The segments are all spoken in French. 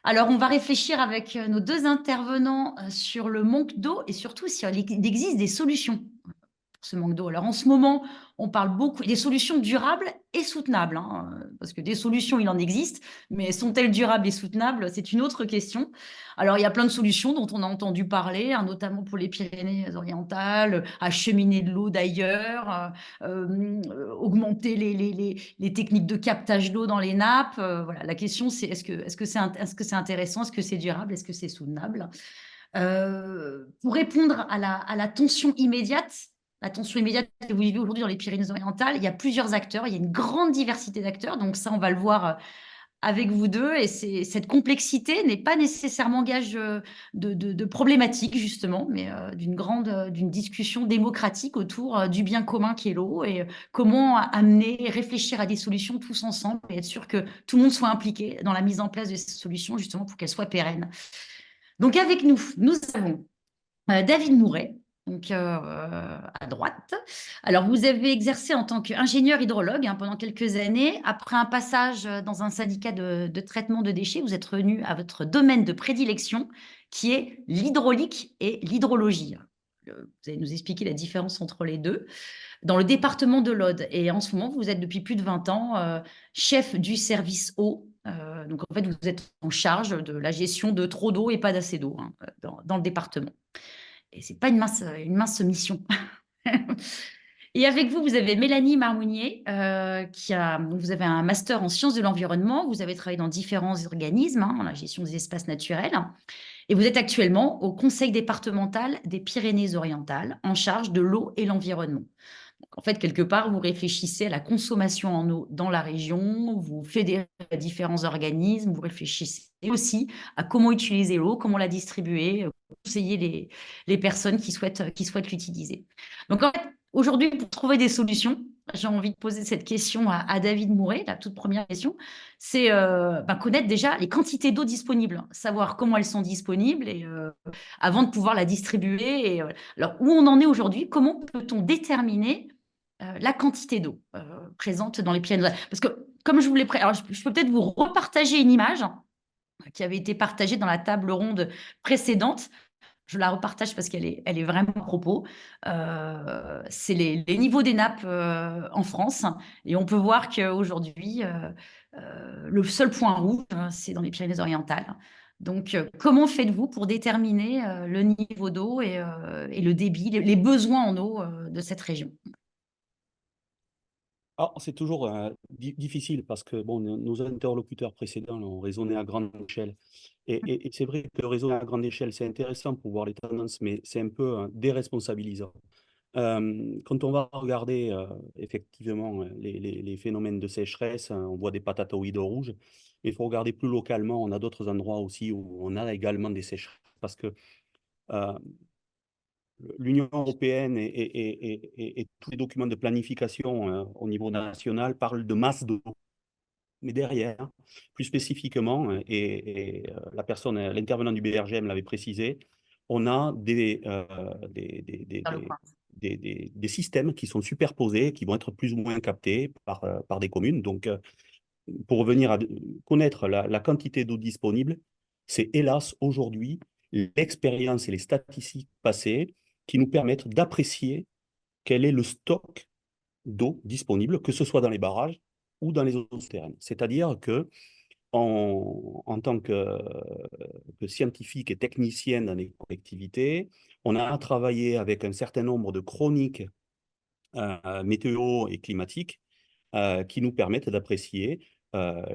Alors, on va réfléchir avec nos deux intervenants sur le manque d'eau et surtout s'il existe des solutions pour ce manque d'eau. Alors, en ce moment, on parle beaucoup des solutions durables et soutenables, hein, parce que des solutions, il en existe, mais sont-elles durables et soutenables? C'est une autre question. Alors, il y a plein de solutions dont on a entendu parler, hein, notamment pour les Pyrénées-Orientales, acheminer de l'eau d'ailleurs, augmenter les techniques de captage d'eau dans les nappes. Voilà, la question, c'est est-ce que c'est intéressant, est-ce que c'est durable, est-ce que c'est soutenable? Pour répondre à la tension immédiate que vous vivez aujourd'hui dans les Pyrénées-Orientales, il y a plusieurs acteurs, il y a une grande diversité d'acteurs, donc ça, on va le voir avec vous deux. Et cette complexité n'est pas nécessairement gage de problématique, justement, mais d'une discussion démocratique autour du bien commun qui est l'eau et comment amener, réfléchir à des solutions tous ensemble et être sûr que tout le monde soit impliqué dans la mise en place de ces solutions, justement, pour qu'elles soient pérennes. Donc, avec nous, nous avons David Mouret, donc à droite. Alors, vous avez exercé en tant qu'ingénieur hydrologue, hein, pendant quelques années. Après un passage dans un syndicat de traitement de déchets, vous êtes revenu à votre domaine de prédilection, qui est l'hydraulique et l'hydrologie. Vous allez nous expliquer la différence entre les deux. Dans le département de l'Aude. Et en ce moment, vous êtes depuis plus de 20 ans chef du service eau. Donc, en fait, vous êtes en charge de la gestion de trop d'eau et pas d'assez d'eau, hein, dans le département. Et c'est pas une mince mission. Et avec vous, vous avez Mélanie Marmounier, vous avez un master en sciences de l'environnement. Vous avez travaillé dans différents organismes, hein, dans la gestion des espaces naturels. Et vous êtes actuellement au conseil départemental des Pyrénées-Orientales, en charge de l'eau et l'environnement. En fait, quelque part, vous réfléchissez à la consommation en eau dans la région, vous fédérez différents organismes, vous réfléchissez aussi à comment utiliser l'eau, comment la distribuer, conseiller les personnes qui souhaitent l'utiliser. Donc, en fait, aujourd'hui, pour trouver des solutions, j'ai envie de poser cette question à David Mouret, la toute première question, c'est connaître déjà les quantités d'eau disponibles, hein, savoir comment elles sont disponibles et, avant de pouvoir la distribuer. Alors, où on en est aujourd'hui, comment peut-on déterminer la quantité d'eau présente dans les Pyrénées? Parce que, comme je vous l'ai alors, je peux peut-être vous repartager une image qui avait été partagée dans la table ronde précédente. Je la repartage parce elle est vraiment à propos. C'est les niveaux des nappes en France. Et on peut voir qu'aujourd'hui, le seul point rouge, c'est dans les Pyrénées-Orientales. Donc, comment faites-vous pour déterminer le niveau d'eau et le débit, les besoins en eau de cette région? Alors, c'est toujours difficile parce que bon, nos interlocuteurs précédents ont raisonné à grande échelle. Et c'est vrai que raisonner à grande échelle, c'est intéressant pour voir les tendances, mais c'est un peu déresponsabilisant. Quand on va regarder effectivement les phénomènes de sécheresse, hein, on voit des patatoïdes rouges, mais il faut regarder plus localement. On a d'autres endroits aussi où on a également des sécheresses parce que euh, l'Union européenne et tous les documents de planification au niveau national parlent de masse d'eau. Mais derrière, plus spécifiquement, l'intervenant du BRGM l'avait précisé, on a Dans le coin. des systèmes qui sont superposés, qui vont être plus ou moins captés par des communes. Donc, pour revenir à connaître la quantité d'eau disponible, c'est hélas aujourd'hui l'expérience et les statistiques passées qui nous permettent d'apprécier quel est le stock d'eau disponible, que ce soit dans les barrages ou dans les eaux souterraines. C'est-à-dire que en tant que scientifique et technicien dans les collectivités, on a travaillé avec un certain nombre de chroniques météo et climatiques qui nous permettent d'apprécier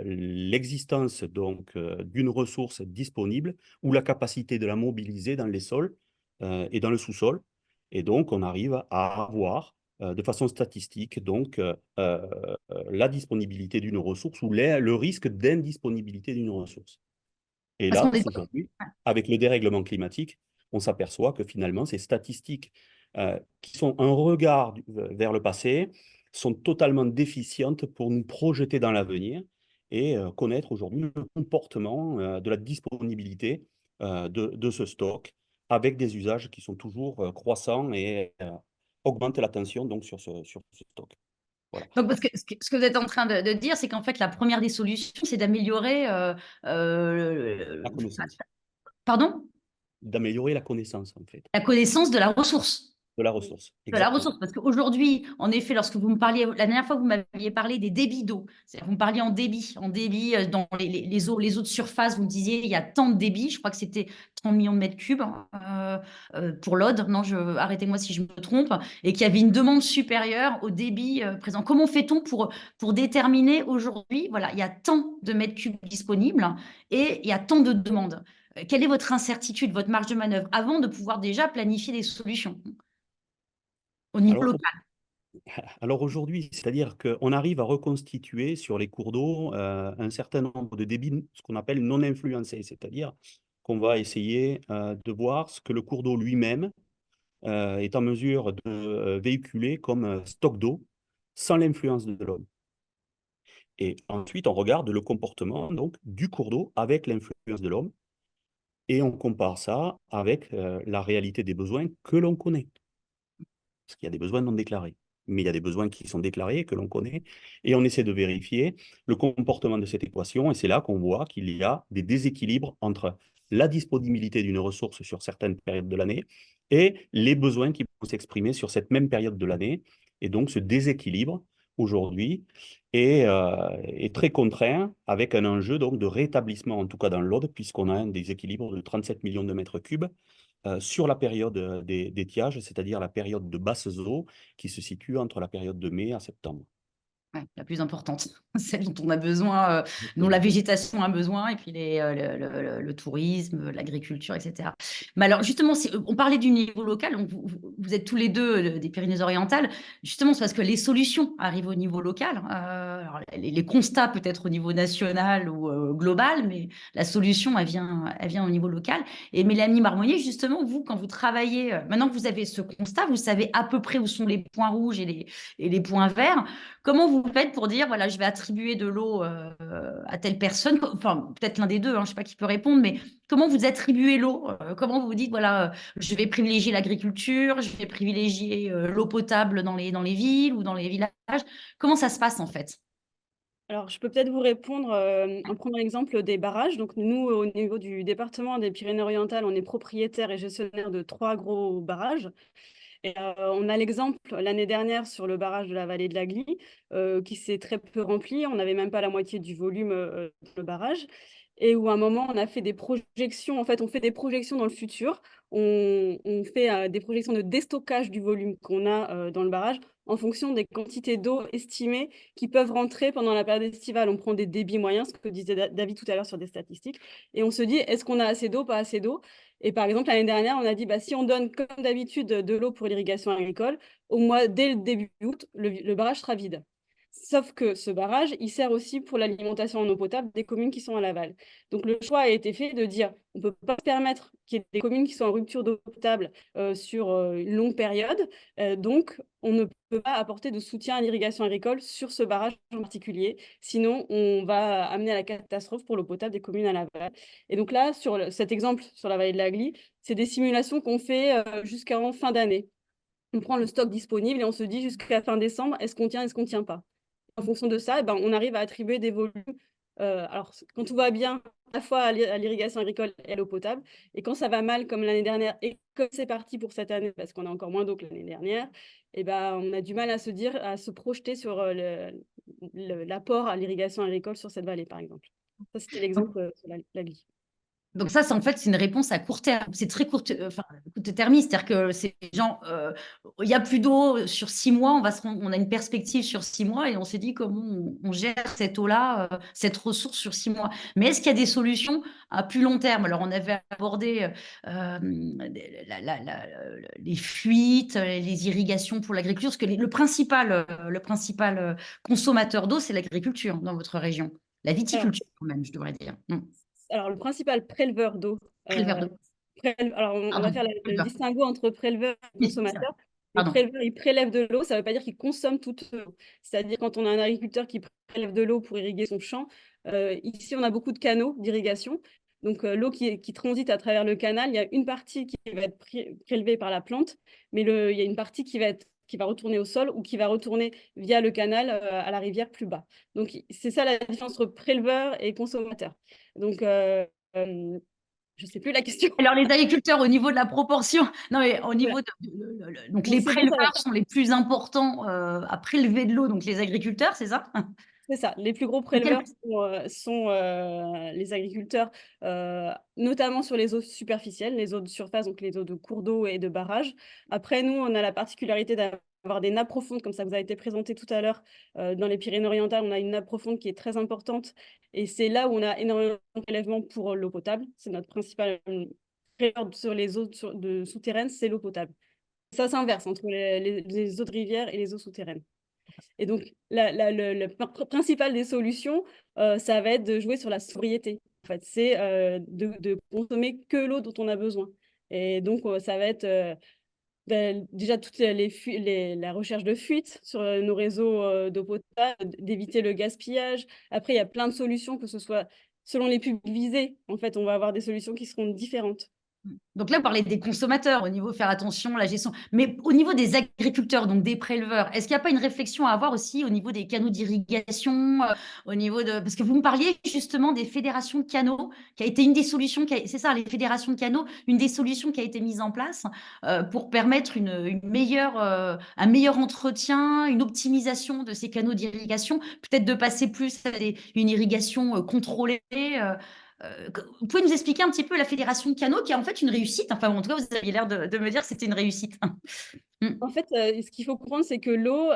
l'existence donc d'une ressource disponible ou la capacité de la mobiliser dans les sols et dans le sous-sol. Et donc, on arrive à avoir de façon statistique donc la disponibilité d'une ressource ou le risque d'indisponibilité d'une ressource. Et Parce là, qu'on est... aujourd'hui, avec le dérèglement climatique, on s'aperçoit que finalement, ces statistiques qui sont un regard vers le passé sont totalement déficientes pour nous projeter dans l'avenir et connaître aujourd'hui le comportement de la disponibilité de ce stock avec des usages qui sont toujours croissants et augmentent la tension donc, sur ce stock. Voilà, Donc, parce que ce que vous êtes en train de dire, c'est qu'en fait, la première des solutions, c'est d'améliorer. la connaissance. Pardon? D'améliorer la connaissance, en fait, La connaissance de la ressource. de la ressource. De la Exactement. ressource. Parce qu'aujourd'hui, en effet, lorsque vous me parliez, la dernière fois, vous m'aviez parlé des débits d'eau. Vous me parliez en débit dans les eaux de surface. Vous me disiez, il y a tant de débits. Je crois que c'était 30 millions de mètres cubes pour l'Aude. Non, arrêtez-moi si je me trompe. Et qu'il y avait une demande supérieure au débit présent. Comment fait-on pour déterminer aujourd'hui, voilà, il y a tant de mètres cubes disponibles et il y a tant de demandes. Quelle est votre incertitude, votre marge de manœuvre avant de pouvoir déjà planifier des solutions au niveau Alors, local? alors aujourd'hui, c'est-à-dire qu'on arrive à reconstituer sur les cours d'eau un certain nombre de débits, ce qu'on appelle non influencés, c'est-à-dire qu'on va essayer de voir ce que le cours d'eau lui-même est en mesure de véhiculer comme stock d'eau sans l'influence de l'homme. Et ensuite, on regarde le comportement donc, du cours d'eau avec l'influence de l'homme et on compare ça avec la réalité des besoins que l'on connaît. Parce qu'il y a des besoins non déclarés. Mais il y a des besoins qui sont déclarés, que l'on connaît, et on essaie de vérifier le comportement de cette équation, et c'est là qu'on voit qu'il y a des déséquilibres entre la disponibilité d'une ressource sur certaines périodes de l'année et les besoins qui peuvent s'exprimer sur cette même période de l'année. Et donc ce déséquilibre, aujourd'hui, est très contraint avec un enjeu donc, de rétablissement, en tout cas dans l'Aude, puisqu'on a un déséquilibre de 37 millions de mètres cubes sur la période d'étiage, c'est-à-dire la période de basses eaux qui se situe entre la période de mai à septembre. Ouais, la plus importante, celle dont on a besoin, dont la Exactement. végétation a besoin, et puis le tourisme, l'agriculture, etc. Mais alors, justement, on parlait du niveau local, donc vous êtes tous les deux des Pyrénées-Orientales. Justement, c'est parce que les solutions arrivent au niveau local. Alors, les constats peut-être au niveau national ou global, mais la solution, elle vient au niveau local. Et Mélanie Marmonnier, justement, vous, quand vous travaillez, maintenant que vous avez ce constat, vous savez à peu près où sont les points rouges et les points verts. Comment vous faites pour dire, voilà, je vais attribuer de l'eau à telle personne, enfin, peut-être l'un des deux, hein, je ne sais pas qui peut répondre, mais comment vous attribuez l'eau? Comment vous vous dites, voilà, je vais privilégier l'agriculture, je vais privilégier l'eau potable dans les villes ou dans les villages? Comment ça se passe en fait? Alors, je peux peut-être vous répondre en prenant l'exemple des barrages. Donc, nous, au niveau du département des Pyrénées-Orientales, on est propriétaire et gestionnaire de 3 gros barrages. Et on a l'exemple l'année dernière sur le barrage de la vallée de la Glie qui s'est très peu rempli. On n'avait même pas la moitié du volume dans le barrage. Et où à un moment, on a fait des projections. En fait, on fait des projections dans le futur. On fait des projections de déstockage du volume qu'on a dans le barrage en fonction des quantités d'eau estimées qui peuvent rentrer pendant la période estivale. On prend des débits moyens, ce que disait David tout à l'heure sur des statistiques. Et on se dit, est-ce qu'on a assez d'eau, pas assez d'eau? Et par exemple, l'année dernière, on a dit, bah, si on donne comme d'habitude de l'eau pour l'irrigation agricole, dès le début août, le barrage sera vide. Sauf que ce barrage, il sert aussi pour l'alimentation en eau potable des communes qui sont à l'aval. Donc le choix a été fait de dire, on ne peut pas permettre qu'il y ait des communes qui sont en rupture d'eau potable sur une longue période. Donc on ne peut pas apporter de soutien à l'irrigation agricole sur ce barrage en particulier. Sinon, on va amener à la catastrophe pour l'eau potable des communes à l'aval. Et donc là, sur cet exemple sur la vallée de la Glie, c'est des simulations qu'on fait jusqu'en fin d'année. On prend le stock disponible et on se dit jusqu'à fin décembre, est-ce qu'on tient, est-ce qu'on ne tient pas? En fonction de ça, eh ben, on arrive à attribuer des volumes. Alors, quand tout va bien, à la fois à l'irrigation agricole et à l'eau potable, et quand ça va mal, comme l'année dernière, et comme c'est parti pour cette année, parce qu'on a encore moins d'eau que l'année dernière, eh ben, on a du mal à se projeter sur l'apport à l'irrigation agricole sur cette vallée, par exemple. Ça, c'était l'exemple sur la Glie. Donc ça, c'est en fait, c'est une réponse à court terme. C'est très enfin, court-termiste, c'est-à-dire que c'est gens, il y a plus d'eau sur 6 mois, on a une perspective sur 6 mois et on s'est dit comment on gère cette eau-là, cette ressource sur 6 mois. Mais est-ce qu'il y a des solutions à plus long terme? Alors on avait abordé les fuites, les irrigations pour l'agriculture, parce que le principal consommateur d'eau, c'est l'agriculture dans votre région. La Alors, viticulture, quand même, je devrais dire. alors, le principal préleveur d'eau, Préleveur d'eau. alors on va Pardon, faire le préleveur. distinguo entre préleveur et Oui, c'est ça. consommateur. Le Pardon. préleveur, il prélève de l'eau, ça ne veut pas dire qu'il consomme toute l'eau. C'est-à-dire quand on a un agriculteur qui prélève de l'eau pour irriguer son champ, ici on a beaucoup de canaux d'irrigation. Donc l'eau qui transite à travers le canal, il y a une partie qui va être prélevée par la plante, mais il y a une partie qui va être qui va retourner au sol ou qui va retourner via le canal à la rivière plus bas. Donc, c'est ça la différence entre préleveur et consommateur. Donc, je ne sais plus la question. Alors, les agriculteurs, au niveau de la proportion, non, mais au niveau donc, Donc, les c'est bon, ça va. préleveurs sont les plus importants à prélever de l'eau, donc les agriculteurs, c'est ça? C'est ça. Les plus gros Et quel- préleveurs sont les agriculteurs, notamment sur les eaux superficielles, les eaux de surface, donc les eaux de cours d'eau et de barrages. Après, nous, on a la particularité d'avoir des nappes profondes, comme ça vous a été présenté tout à l'heure. Dans les Pyrénées-Orientales, on a une nappe profonde qui est très importante. Et c'est là où on a énormément de prélèvements pour l'eau potable. C'est notre principal prélèvement sur les eaux souterraines, c'est l'eau potable. Ça s'inverse entre les eaux de rivière et les eaux souterraines. Et donc, le principal des solutions, ça va être de jouer sur la sobriété. En fait, c'est de consommer que l'eau dont on a besoin. Et donc, ça va être déjà toute la recherche de fuite sur nos réseaux d'eau potable, d'éviter le gaspillage. Après, il y a plein de solutions, que ce soit selon les publics visés. En fait, on va avoir des solutions qui seront différentes. Donc là, vous parlez des consommateurs au niveau faire attention, la gestion. Mais au niveau des agriculteurs, donc des préleveurs, est-ce qu'il n'y a pas une réflexion à avoir aussi au niveau des canaux d'irrigation, au niveau de... Parce que vous me parliez justement des fédérations de canaux, qui a été une des solutions, c'est ça, les fédérations de canaux, une des solutions qui a été mise en place pour permettre une meilleure, un meilleur entretien, une optimisation de ces canaux d'irrigation, peut-être de passer plus à une irrigation contrôlée. Vous pouvez nous expliquer un petit peu la fédération de canaux, qui est en fait une réussite. Enfin, en tout cas, vous aviez l'air de me dire que c'était une réussite. En fait, ce qu'il faut comprendre, c'est que l'eau,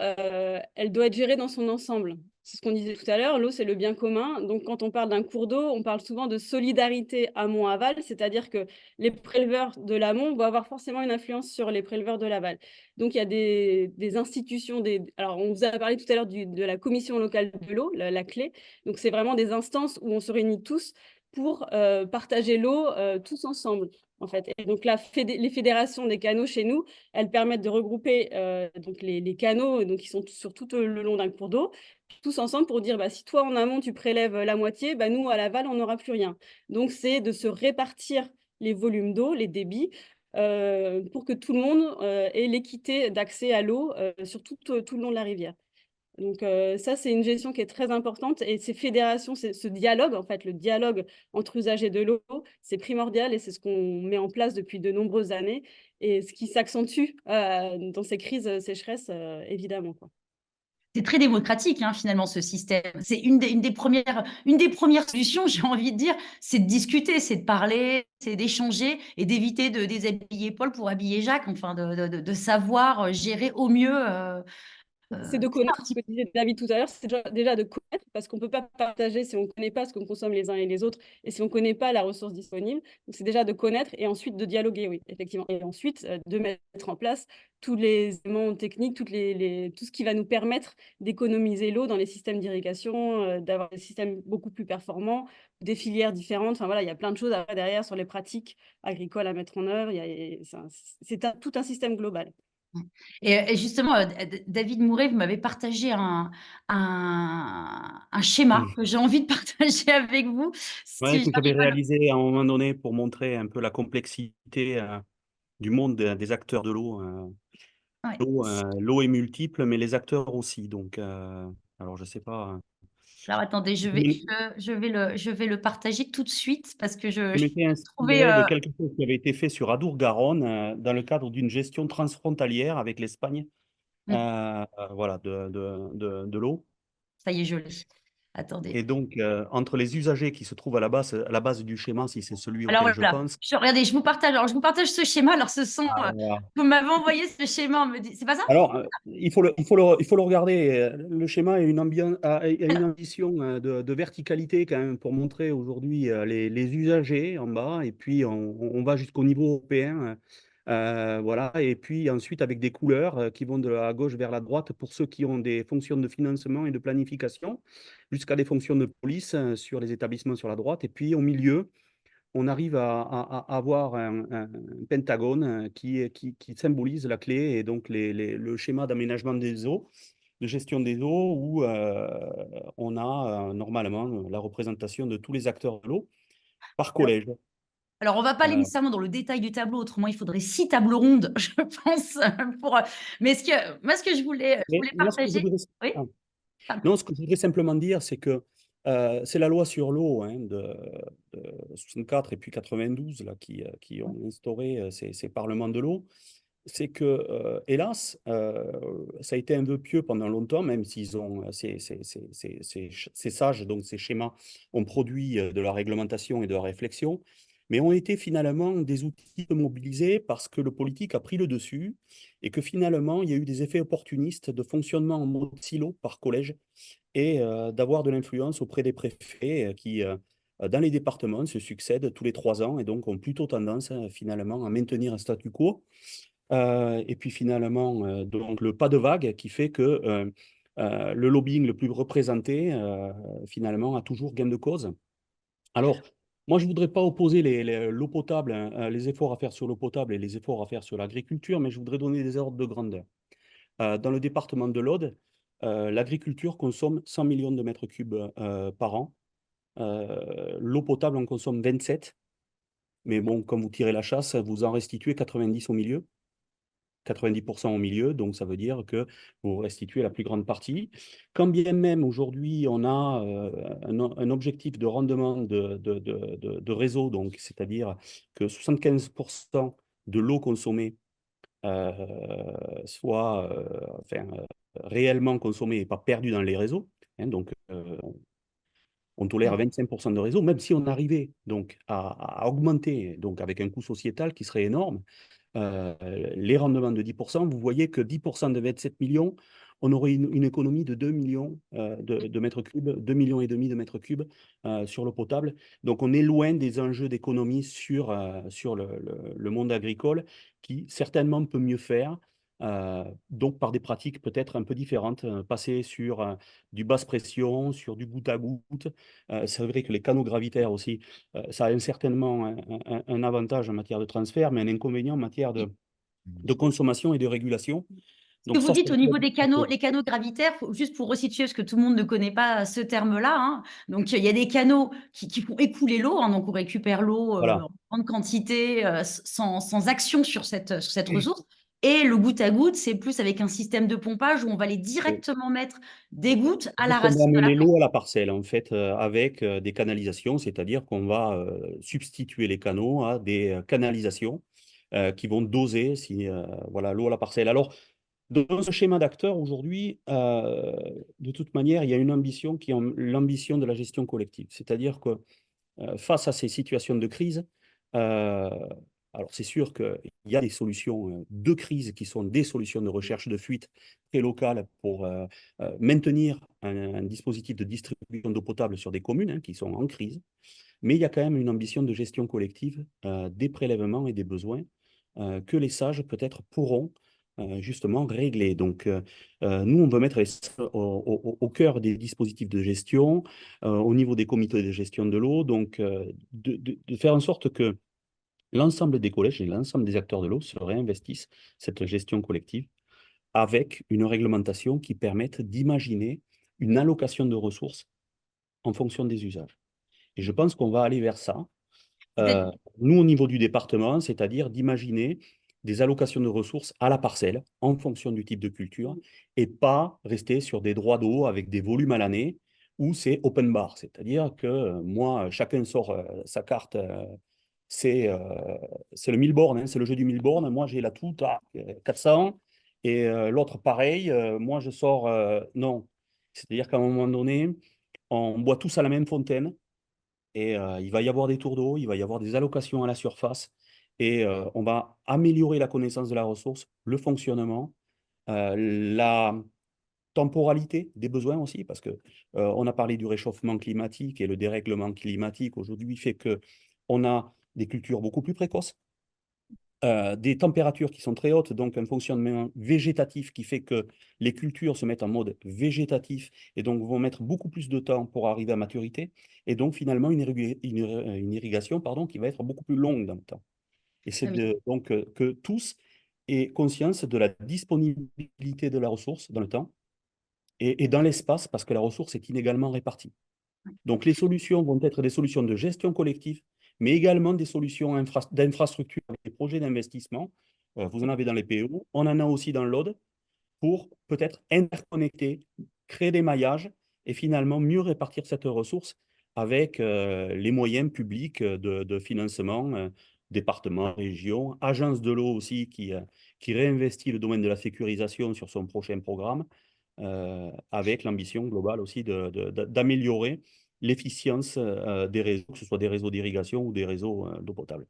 elle doit être gérée dans son ensemble. C'est ce qu'on disait tout à l'heure, l'eau, c'est le bien commun. Donc, quand on parle d'un cours d'eau, on parle souvent de solidarité amont-aval, c'est-à-dire que les préleveurs de l'amont vont avoir forcément une influence sur les préleveurs de l'aval. Donc, il y a des institutions, alors on vous a parlé tout à l'heure de la commission locale de l'eau, la clé. Donc, c'est vraiment des instances où on se réunit tous pour partager l'eau tous ensemble, en fait. Et donc, les fédérations des canaux chez nous, elles permettent de regrouper donc les canaux donc, qui sont sur tout le long d'un cours d'eau, tous ensemble pour dire, bah, si toi en amont tu prélèves la moitié, bah, nous à l'aval on n'aura plus rien. Donc c'est de se répartir les volumes d'eau, les débits, pour que tout le monde ait l'équité d'accès à l'eau sur tout le long de la rivière. Donc ça, c'est une gestion qui est très importante et ces fédérations, ce dialogue, en fait, le dialogue entre usagers de l'eau, c'est primordial et c'est ce qu'on met en place depuis de nombreuses années et ce qui s'accentue dans ces crises sécheresse, évidemment, quoi. C'est très démocratique, hein, finalement, ce système. C'est une des premières solutions, j'ai envie de dire, c'est de discuter, c'est de parler, c'est d'échanger et d'éviter de déshabiller Paul pour habiller Jacques, enfin, de savoir gérer au mieux. C'est de C'est ça, connaître ce que disait David tout à l'heure, c'est déjà de connaître, parce qu'on ne peut pas partager si on ne connaît pas ce qu'on consomme les uns et les autres, et si on ne connaît pas la ressource disponible. Donc, c'est déjà de connaître et ensuite de dialoguer, oui, effectivement. Et ensuite, de mettre en place tous les éléments techniques, tout ce qui va nous permettre d'économiser l'eau dans les systèmes d'irrigation, d'avoir des systèmes beaucoup plus performants, des filières différentes. Enfin, voilà, il y a plein de choses après derrière sur les pratiques agricoles à mettre en œuvre. C'est tout un système global. Et justement, David Mouret, vous m'avez partagé un schéma Mm. que j'ai envie de partager avec vous. Ouais, Si que j'avais j'arrive à réalisé à un moment donné pour montrer un peu la complexité du monde des acteurs de l'eau. ouais. L'eau est multiple, mais les acteurs aussi. Donc, alors je sais pas. Alors attendez, Je me je vais le partager tout de suite parce que je je m'étais trouvais. inspiré de quelque chose qui avait été fait sur Adour-Garonne dans le cadre d'une gestion transfrontalière avec l'Espagne, voilà, de l'eau. Ça y est, je l'ai. Attendez. Et donc, entre les usagers qui se trouvent à la base du schéma, si c'est celui Alors auquel je voilà, pense. regardez, je vous partage ce schéma. Alors ce sont, Voilà. vous m'avez envoyé ce schéma, on me dit, c'est pas ça? Alors, il faut le regarder. Le schéma a a une ambition de verticalité quand même pour montrer aujourd'hui les usagers en bas, et puis on va jusqu'au niveau européen. Voilà, et puis ensuite avec des couleurs qui vont de la gauche vers la droite pour ceux qui ont des fonctions de financement et de planification, jusqu'à des fonctions de police sur les établissements sur la droite. Et puis au milieu, on arrive à avoir un pentagone qui symbolise la clé et donc le schéma d'aménagement des eaux, de gestion des eaux, où on a normalement la représentation de tous les acteurs de l'eau par collège. Alors, on va pas aller Euh, nécessairement dans le détail du tableau, autrement il faudrait 6 tables rondes, je pense, pour. Mais moi, ce que je mais voulais moi, ce que je partager, voudrais, oui, ah, pardon. non, ce que je voudrais simplement dire, c'est que c'est la loi sur l'eau hein, de 64 et puis 92 là, qui ont instauré ces parlements de l'eau. C'est que, hélas, ça a été un vœu pieux pendant longtemps, même s'ils ont ces sages, donc ces schémas, ont produit de la réglementation et de la réflexion, mais ont été finalement des outils mobilisés parce que le politique a pris le dessus et que finalement, il y a eu des effets opportunistes de fonctionnement en mode silo par collège et d'avoir de l'influence auprès des préfets qui, dans les départements, se succèdent tous les 3 ans et donc ont plutôt tendance finalement à maintenir un statu quo. Et puis finalement, donc le pas de vague qui fait que le lobbying le plus représenté, finalement, a toujours gain de cause. Alors, moi, je ne voudrais pas opposer l'eau potable, hein, les efforts à faire sur l'eau potable et les efforts à faire sur l'agriculture, mais je voudrais donner des ordres de grandeur. Dans le département de l'Aude, l'agriculture consomme 100 millions de mètres cubes par an. L'eau potable en consomme 27. Mais bon, quand vous tirez la chasse, vous en restituez 90 au milieu. 90% au milieu, donc ça veut dire que vous restituez la plus grande partie. Quand bien même aujourd'hui on a un objectif de rendement de réseau, donc c'est-à-dire que 75% de l'eau consommée euh, soit enfin, réellement consommée et pas perdue dans les réseaux, hein, donc on tolère 25% de réseau, même si on arrivait donc à augmenter, donc avec un coût sociétal qui serait énorme, les rendements de 10%, vous voyez que 10% de 27 millions, on aurait une économie de 2 millions de mètres cubes, 2,5 millions de mètres cubes sur l'eau potable. Donc on est loin des enjeux d'économie sur le monde agricole qui certainement peut mieux faire. Donc par des pratiques peut-être un peu différentes, passer sur du basse pression, sur du goutte à goutte. C'est vrai que les canaux gravitaires aussi, ça a certainement un avantage en matière de transfert, mais un inconvénient en matière de consommation et de régulation. Ce Donc que vous ça, dites c'est au niveau des canaux, les canaux gravitaires, juste pour resituer, parce que tout le monde ne connaît pas ce terme-là, hein. Donc, il y a des canaux qui font écouler l'eau, hein, donc on récupère l'eau voilà. en grande quantité, sans action sur cette ressource. Et le goutte à goutte, c'est plus avec un système de pompage où on va aller directement mettre des gouttes à la Donc, on va racine de la amener plante. l'eau à la parcelle, en fait, avec des canalisations, c'est-à-dire qu'on va substituer les canaux à des canalisations qui vont doser si, voilà, l'eau à la parcelle. Alors, dans ce schéma d'acteurs, aujourd'hui, de toute manière, il y a une ambition qui est l'ambition de la gestion collective. C'est-à-dire que face à ces situations de crise, euh, alors c'est sûr qu'il y a des solutions de crise qui sont des solutions de recherche de fuite très locales pour maintenir un dispositif de distribution d'eau potable sur des communes hein, qui sont en crise. Mais il y a quand même une ambition de gestion collective des prélèvements et des besoins que les sages peut-être pourront justement régler. Donc, nous, on veut mettre au cœur des dispositifs de gestion, au niveau des comités de gestion de l'eau, donc de faire en sorte que l'ensemble des collèges et l'ensemble des acteurs de l'eau se réinvestissent cette gestion collective avec une réglementation qui permette d'imaginer une allocation de ressources en fonction des usages. Et je pense qu'on va aller vers ça. C'est-à-dire- Euh, Nous, au niveau du département, c'est-à-dire d'imaginer des allocations de ressources à la parcelle en fonction du type de culture et pas rester sur des droits d'eau avec des volumes à l'année où c'est open bar. C'est-à-dire que moi, chacun sort sa carte, c'est le 1000 bornes, hein, c'est le jeu du 1000 bornes. Moi, j'ai la toute à 400 et l'autre pareil. Moi, je sors. Non. C'est-à-dire qu'à un moment donné, on boit tous à la même fontaine et il va y avoir des tours d'eau, il va y avoir des allocations à la surface et on va améliorer la connaissance de la ressource, le fonctionnement, la temporalité des besoins aussi, parce que on a parlé du réchauffement climatique et le dérèglement climatique aujourd'hui fait que on a des cultures beaucoup plus précoces, des températures qui sont très hautes, donc un fonctionnement végétatif qui fait que les cultures se mettent en mode végétatif et donc vont mettre beaucoup plus de temps pour arriver à maturité, et donc finalement une irrigation pardon, qui va être beaucoup plus longue dans le temps. Et c'est Ah oui. donc que tous aient conscience de la disponibilité de la ressource dans le temps et dans l'espace, parce que la ressource est inégalement répartie. Donc les solutions vont être des solutions de gestion collective, mais également des solutions d'infrastructure, des projets d'investissement. Vous en avez dans les PO, on en a aussi dans l'Aude, pour peut-être interconnecter, créer des maillages et finalement mieux répartir cette ressource avec les moyens publics de financement, départements, régions, agences de l'eau aussi qui réinvestit le domaine de la sécurisation sur son prochain programme, avec l'ambition globale aussi d'améliorer l'efficience des réseaux, que ce soit des réseaux d'irrigation ou des réseaux d'eau potable.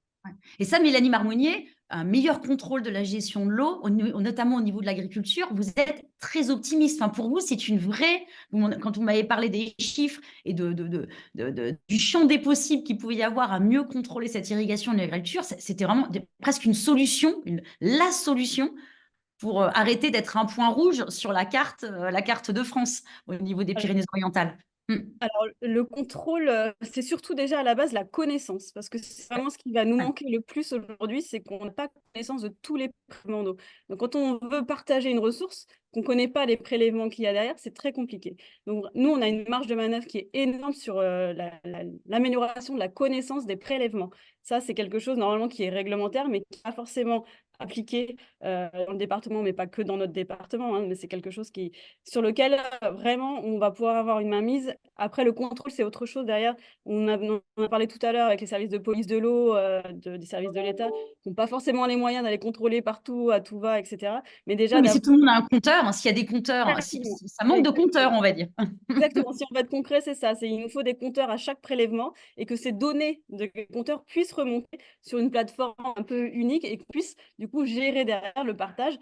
Et ça, Mélanie Marmonnier, un meilleur contrôle de la gestion de l'eau, notamment au niveau de l'agriculture, vous êtes très optimiste. Enfin, pour vous, c'est une vraie... Quand vous m'avez parlé des chiffres et du champ des possibles qu'il pouvait y avoir à mieux contrôler cette irrigation de l'agriculture, c'était vraiment presque une solution, la solution pour arrêter d'être un point rouge sur la carte de France au niveau des Pyrénées-Orientales. Alors, le contrôle, c'est surtout déjà à la base la connaissance, parce que c'est vraiment ce qui va nous manquer le plus aujourd'hui, c'est qu'on n'a pas connaissance de tous les prélèvements d'eau. Donc, quand on veut partager une ressource, qu'on ne connaît pas les prélèvements qu'il y a derrière, c'est très compliqué. Donc, nous, on a une marge de manœuvre qui est énorme sur l'amélioration de la connaissance des prélèvements. Ça, c'est quelque chose normalement qui est réglementaire, mais qui n'est pas forcément appliqué dans le département, mais pas que dans notre département, hein, mais c'est quelque chose sur lequel vraiment on va pouvoir avoir une mainmise. Après, le contrôle, c'est autre chose derrière. On a parlé tout à l'heure avec les services de police de l'eau, des services de l'État, qui n'ont pas forcément les moyens d'aller contrôler partout, à tout va, etc. Mais déjà, oui, mais si tout le monde a un compteur, hein, s'il y a des compteurs, ça manque de compteurs, on va dire. Exactement, si on va être concret, c'est ça. Il nous faut des compteurs à chaque prélèvement et que ces données de compteurs puissent remonter sur une plateforme un peu unique et puissent du coup gérer derrière le partage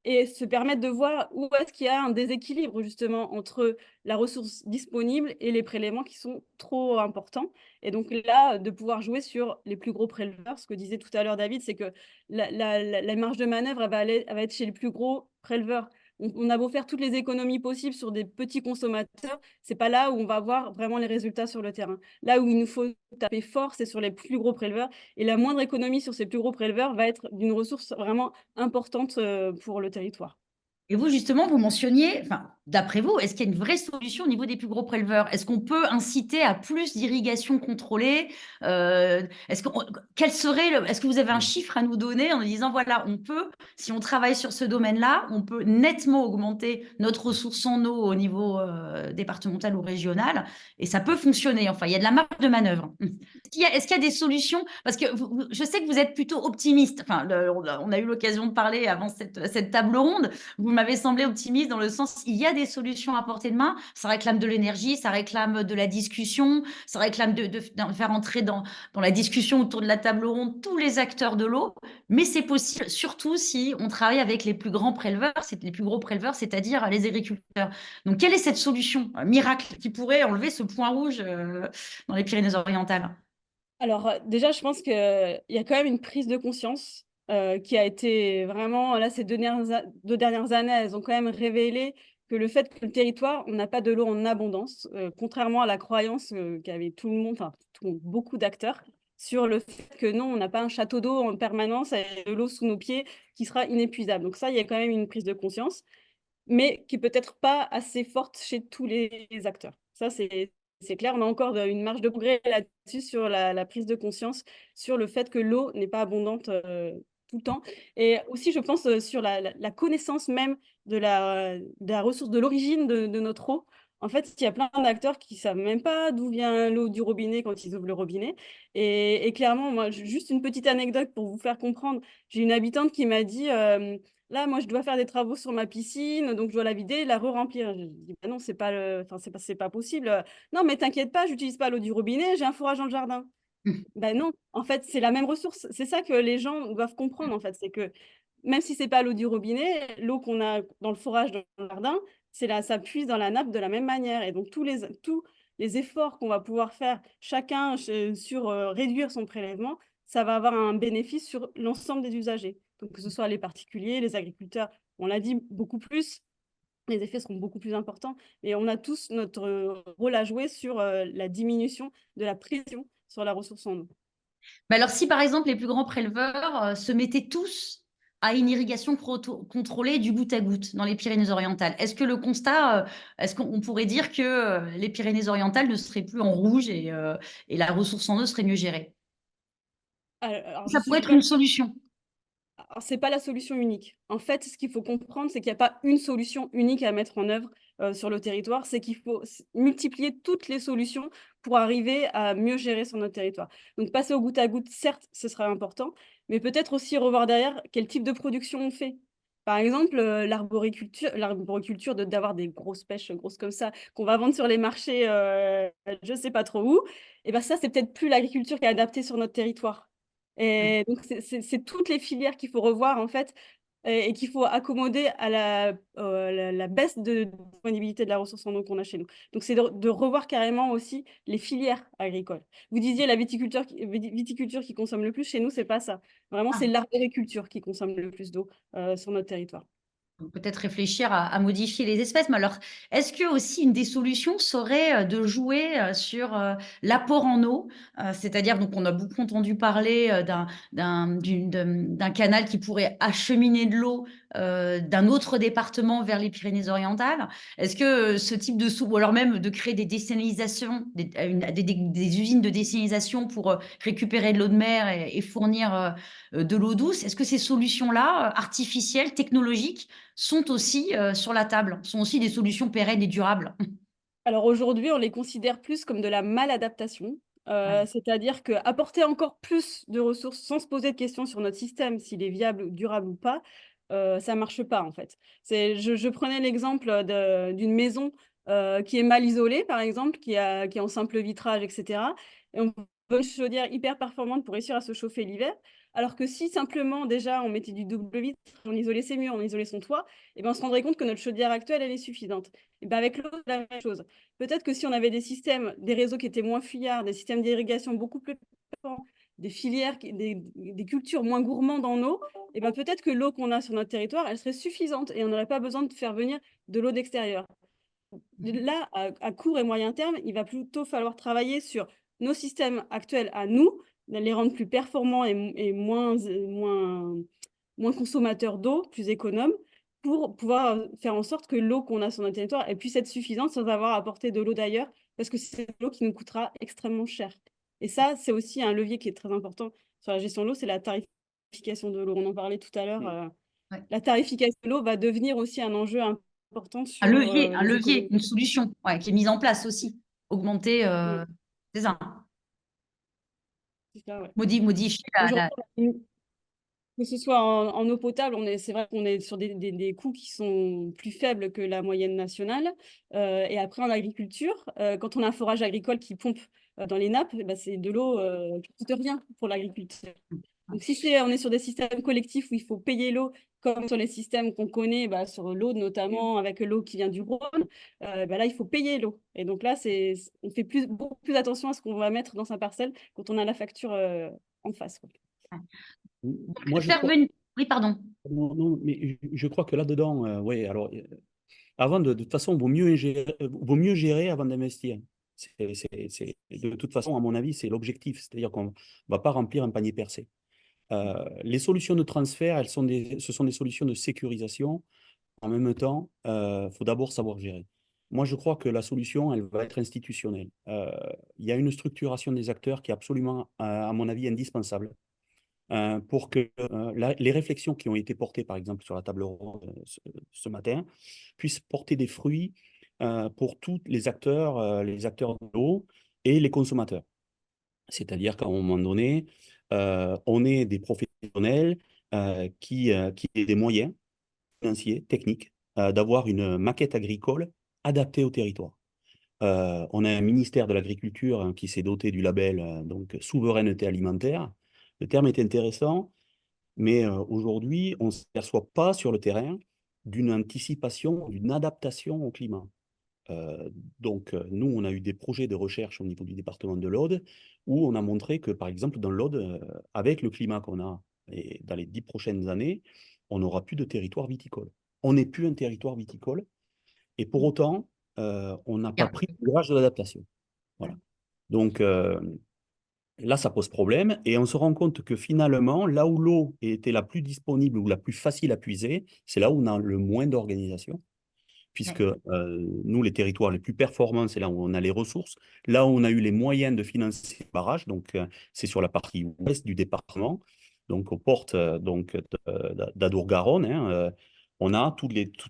et se permettre de voir où est-ce qu'il y a un déséquilibre justement entre la ressource disponible et les prélèvements qui sont trop importants. Et donc là, de pouvoir jouer sur les plus gros préleveurs. Ce que disait tout à l'heure David, c'est que la marge de manœuvre, elle va être chez les plus gros préleveurs. On a beau faire toutes les économies possibles sur des petits consommateurs, c'est pas là où on va voir vraiment les résultats sur le terrain. Là où il nous faut taper fort, c'est sur les plus gros préleveurs. Et la moindre économie sur ces plus gros préleveurs va être d'une ressource vraiment importante pour le territoire. Et vous, justement, vous mentionniez, enfin, d'après vous, est-ce qu'il y a une vraie solution au niveau des plus gros préleveurs? Est-ce qu'on peut inciter à plus d'irrigation contrôlée? Est-ce que vous avez un chiffre à nous donner en nous disant, voilà, si on travaille sur ce domaine-là, on peut nettement augmenter notre ressource en eau au niveau départemental ou régional, et ça peut fonctionner. Enfin, il y a de la marge de manœuvre. Est-ce qu'il y a des solutions? Parce que je sais que vous êtes plutôt optimiste. Enfin, on a eu l'occasion de parler avant cette table ronde. Vous m'avez semblé optimiste dans le sens, il y a des solutions à portée de main. Ça réclame de l'énergie, ça réclame de la discussion, ça réclame de faire entrer dans la discussion autour de la table ronde tous les acteurs de l'eau. Mais c'est possible, surtout si on travaille avec les plus grands préleveurs, les plus gros préleveurs, c'est-à-dire les agriculteurs. Donc, quelle est cette solution miracle qui pourrait enlever ce point rouge dans les Pyrénées-Orientales? Alors, déjà, je pense qu'il y a quand même une prise de conscience qui a été vraiment, là, ces deux dernières années, elles ont quand même révélé que le fait que le territoire, on n'a pas de l'eau en abondance, contrairement à la croyance qu'avait tout le monde, enfin, beaucoup d'acteurs, sur le fait que non, on n'a pas un château d'eau en permanence et de l'eau sous nos pieds qui sera inépuisable. Donc ça, il y a quand même une prise de conscience, mais qui peut-être pas assez forte chez tous les acteurs. Ça, c'est clair, on a encore une marge de progrès là-dessus sur la prise de conscience, sur le fait que l'eau n'est pas abondante tout le temps. Et aussi, je pense, sur la connaissance même de la ressource, de l'origine de notre eau. En fait, il y a plein d'acteurs qui ne savent même pas d'où vient l'eau du robinet quand ils ouvrent le robinet. Et clairement, moi, juste une petite anecdote pour vous faire comprendre. J'ai une habitante qui m'a dit là, moi, je dois faire des travaux sur ma piscine, donc je dois la vider et la re-remplir. Je dis bah non, c'est pas possible. Non, mais t'inquiète pas, j'utilise pas l'eau du robinet, j'ai un fourrage dans le jardin. Ben non, en fait, c'est la même ressource. C'est ça que les gens doivent comprendre, en fait. C'est que même si c'est pas l'eau du robinet, l'eau qu'on a dans le forage dans le jardin, ça puise dans la nappe de la même manière. Et donc, tous les efforts qu'on va pouvoir faire chacun sur réduire son prélèvement, ça va avoir un bénéfice sur l'ensemble des usagers. Donc, que ce soit les particuliers, les agriculteurs, on l'a dit, beaucoup plus. Les effets seront beaucoup plus importants. Et on a tous notre rôle à jouer sur la diminution de la pression sur la ressource en eau. Mais alors, si par exemple les plus grands préleveurs se mettaient tous à une irrigation contrôlée du goutte à goutte dans les Pyrénées-Orientales, est-ce que le constat, est-ce qu'on pourrait dire que les Pyrénées-Orientales ne seraient plus en rouge et la ressource en eau serait mieux gérée? Alors, je Ça pourrait suis être pas une solution. Alors, c'est pas la solution unique. En fait, ce qu'il faut comprendre, c'est qu'il n'y a pas une solution unique à mettre en œuvre sur le territoire. C'est qu'il faut multiplier toutes les solutions pour arriver à mieux gérer sur notre territoire. Donc, passer au goutte à goutte, certes, ce sera important, mais peut-être aussi revoir derrière quel type de production on fait. Par exemple, l'arboriculture, d'avoir des grosses pêches grosses comme ça, qu'on va vendre sur les marchés, je ne sais pas trop où, et ben ça, c'est peut-être plus l'agriculture qui est adaptée sur notre territoire. Ouais. Et donc c'est toutes les filières qu'il faut revoir en fait et qu'il faut accommoder à la baisse de disponibilité de la ressource en eau qu'on a chez nous. Donc c'est de revoir carrément aussi les filières agricoles. Vous disiez la viticulture qui consomme le plus, chez nous, c'est pas ça. Vraiment, c'est Ah. l'arboriculture qui consomme le plus d'eau, sur notre territoire. Peut-être réfléchir à modifier les espèces. Mais alors, est-ce que aussi une des solutions serait de jouer sur l'apport en eau? C'est-à-dire, donc, on a beaucoup entendu parler d'un canal qui pourrait acheminer de l'eau d'un autre département vers les Pyrénées-Orientales. Est-ce que ce type de ou alors même de créer des désalinisation, des usines de désalinisation pour récupérer de l'eau de mer et fournir de l'eau douce, est-ce que ces solutions-là, artificielles, technologiques, sont aussi sur la table, sont aussi des solutions pérennes et durables? Alors aujourd'hui, on les considère plus comme de la maladaptation, Ouais. c'est-à-dire qu'apporter encore plus de ressources sans se poser de questions sur notre système, s'il est viable ou durable ou pas, ça marche pas en fait. Je prenais l'exemple, d'une maison, qui est mal isolée par exemple, qui est en simple vitrage et cetera, et on veut une chaudière hyper performante pour réussir à se chauffer l'hiver. Alors que si simplement déjà on mettait du double vitre, on isolait ses murs, on isolait son toit, et ben on se rendrait compte que notre chaudière actuelle, elle est suffisante. Et ben avec l'eau, c'est la même chose. Peut-être que si on avait des systèmes, des réseaux qui étaient moins fuyards, des systèmes d'irrigation beaucoup plus performants, des filières, des cultures moins gourmandes en eau, et ben peut-être que l'eau qu'on a sur notre territoire, elle serait suffisante et on n'aurait pas besoin de faire venir de l'eau d'extérieur. Mmh. Là, à court et moyen terme, il va plutôt falloir travailler sur nos systèmes actuels à nous, les rendre plus performants et moins consommateurs d'eau, plus économes, pour pouvoir faire en sorte que l'eau qu'on a sur notre territoire elle puisse être suffisante sans avoir à apporter de l'eau d'ailleurs, parce que c'est l'eau qui nous coûtera extrêmement cher. Et ça, c'est aussi un levier qui est très important sur la gestion de l'eau, c'est la tarification de l'eau. On en parlait tout à l'heure. Mm. Ouais. La tarification de l'eau va devenir aussi un enjeu important sur Un les levier, économies. une solution, ouais, qui est mise en place aussi. Augmenter, Mm, c'est ça, c'est ça, ouais. modifier Aujourd'hui, que ce soit en eau potable, c'est vrai qu'on est sur des coûts qui sont plus faibles que la moyenne nationale. Et après, en agriculture, quand on a un forage agricole qui pompe dans les nappes, eh ben, c'est de l'eau qui ne coûte rien pour l'agriculteur. Donc, si on est sur des systèmes collectifs où il faut payer l'eau, comme sur les systèmes qu'on connaît, bah, sur l'eau notamment, avec l'eau qui vient du Rhône, bah, là, il faut payer l'eau. Et donc là, on fait beaucoup plus attention à ce qu'on va mettre dans sa parcelle quand on a la facture en face, quoi. Moi, je faire crois, venir. Oui, pardon. non, non, mais je crois que là-dedans, ouais, alors, avant de toute façon, vaut mieux gérer avant d'investir. De toute façon, à mon avis, c'est l'objectif. C'est-à-dire qu'on ne va pas remplir un panier percé. Les solutions de transfert, ce sont des solutions de sécurisation. En même temps, il faut d'abord savoir gérer. Moi, je crois que la solution, elle va être institutionnelle. Il y a une structuration des acteurs qui est absolument, à mon avis, indispensable pour que les réflexions qui ont été portées, par exemple, sur la table ronde ce matin, puissent porter des fruits pour tous les acteurs de l'eau et les consommateurs. C'est-à-dire qu'à un moment donné, on est des professionnels qui aient des moyens financiers, techniques, d'avoir une maquette agricole adaptée au territoire. On a un ministère de l'Agriculture qui s'est doté du label donc souveraineté alimentaire. Le terme est intéressant, mais aujourd'hui, on ne s'aperçoit pas sur le terrain d'une anticipation, d'une adaptation au climat. Euh, nous, on a eu des projets de recherche au niveau du département de l'Aude où on a montré que, par exemple, dans l'Aude, avec le climat qu'on a, et dans les 10 prochaines années, on n'aura plus de territoire viticole. On n'est plus un territoire viticole, et pour autant, on n'a pas Bien. pris le courage de l'adaptation. Voilà. Donc là, ça pose problème, et on se rend compte que finalement, là où l'eau était la plus disponible ou la plus facile à puiser, c'est là où on a le moins d'organisation. puisque Ouais. nous, les territoires les plus performants, c'est là où on a les ressources, là où on a eu les moyens de financer les barrages, donc c'est sur la partie ouest du département, donc aux portes d'Adour-Garonne, hein, on a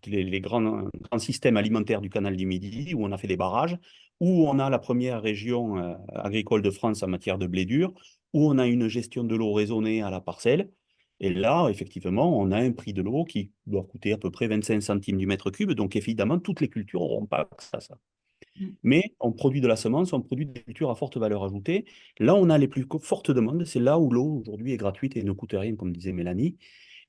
les grands systèmes alimentaires du canal du Midi, où on a fait des barrages, où on a la première région agricole de France en matière de blé dur, où on a une gestion de l'eau raisonnée à la parcelle. Et là, effectivement, on a un prix de l'eau qui doit coûter à peu près 25 centimes du mètre cube. Donc, évidemment, toutes les cultures n'auront pas accès à ça. Mm. Mais on produit de la semence, on produit des cultures à forte valeur ajoutée. Là, on a les plus fortes demandes. C'est là où l'eau, aujourd'hui, est gratuite et ne coûte rien, comme disait Mélanie,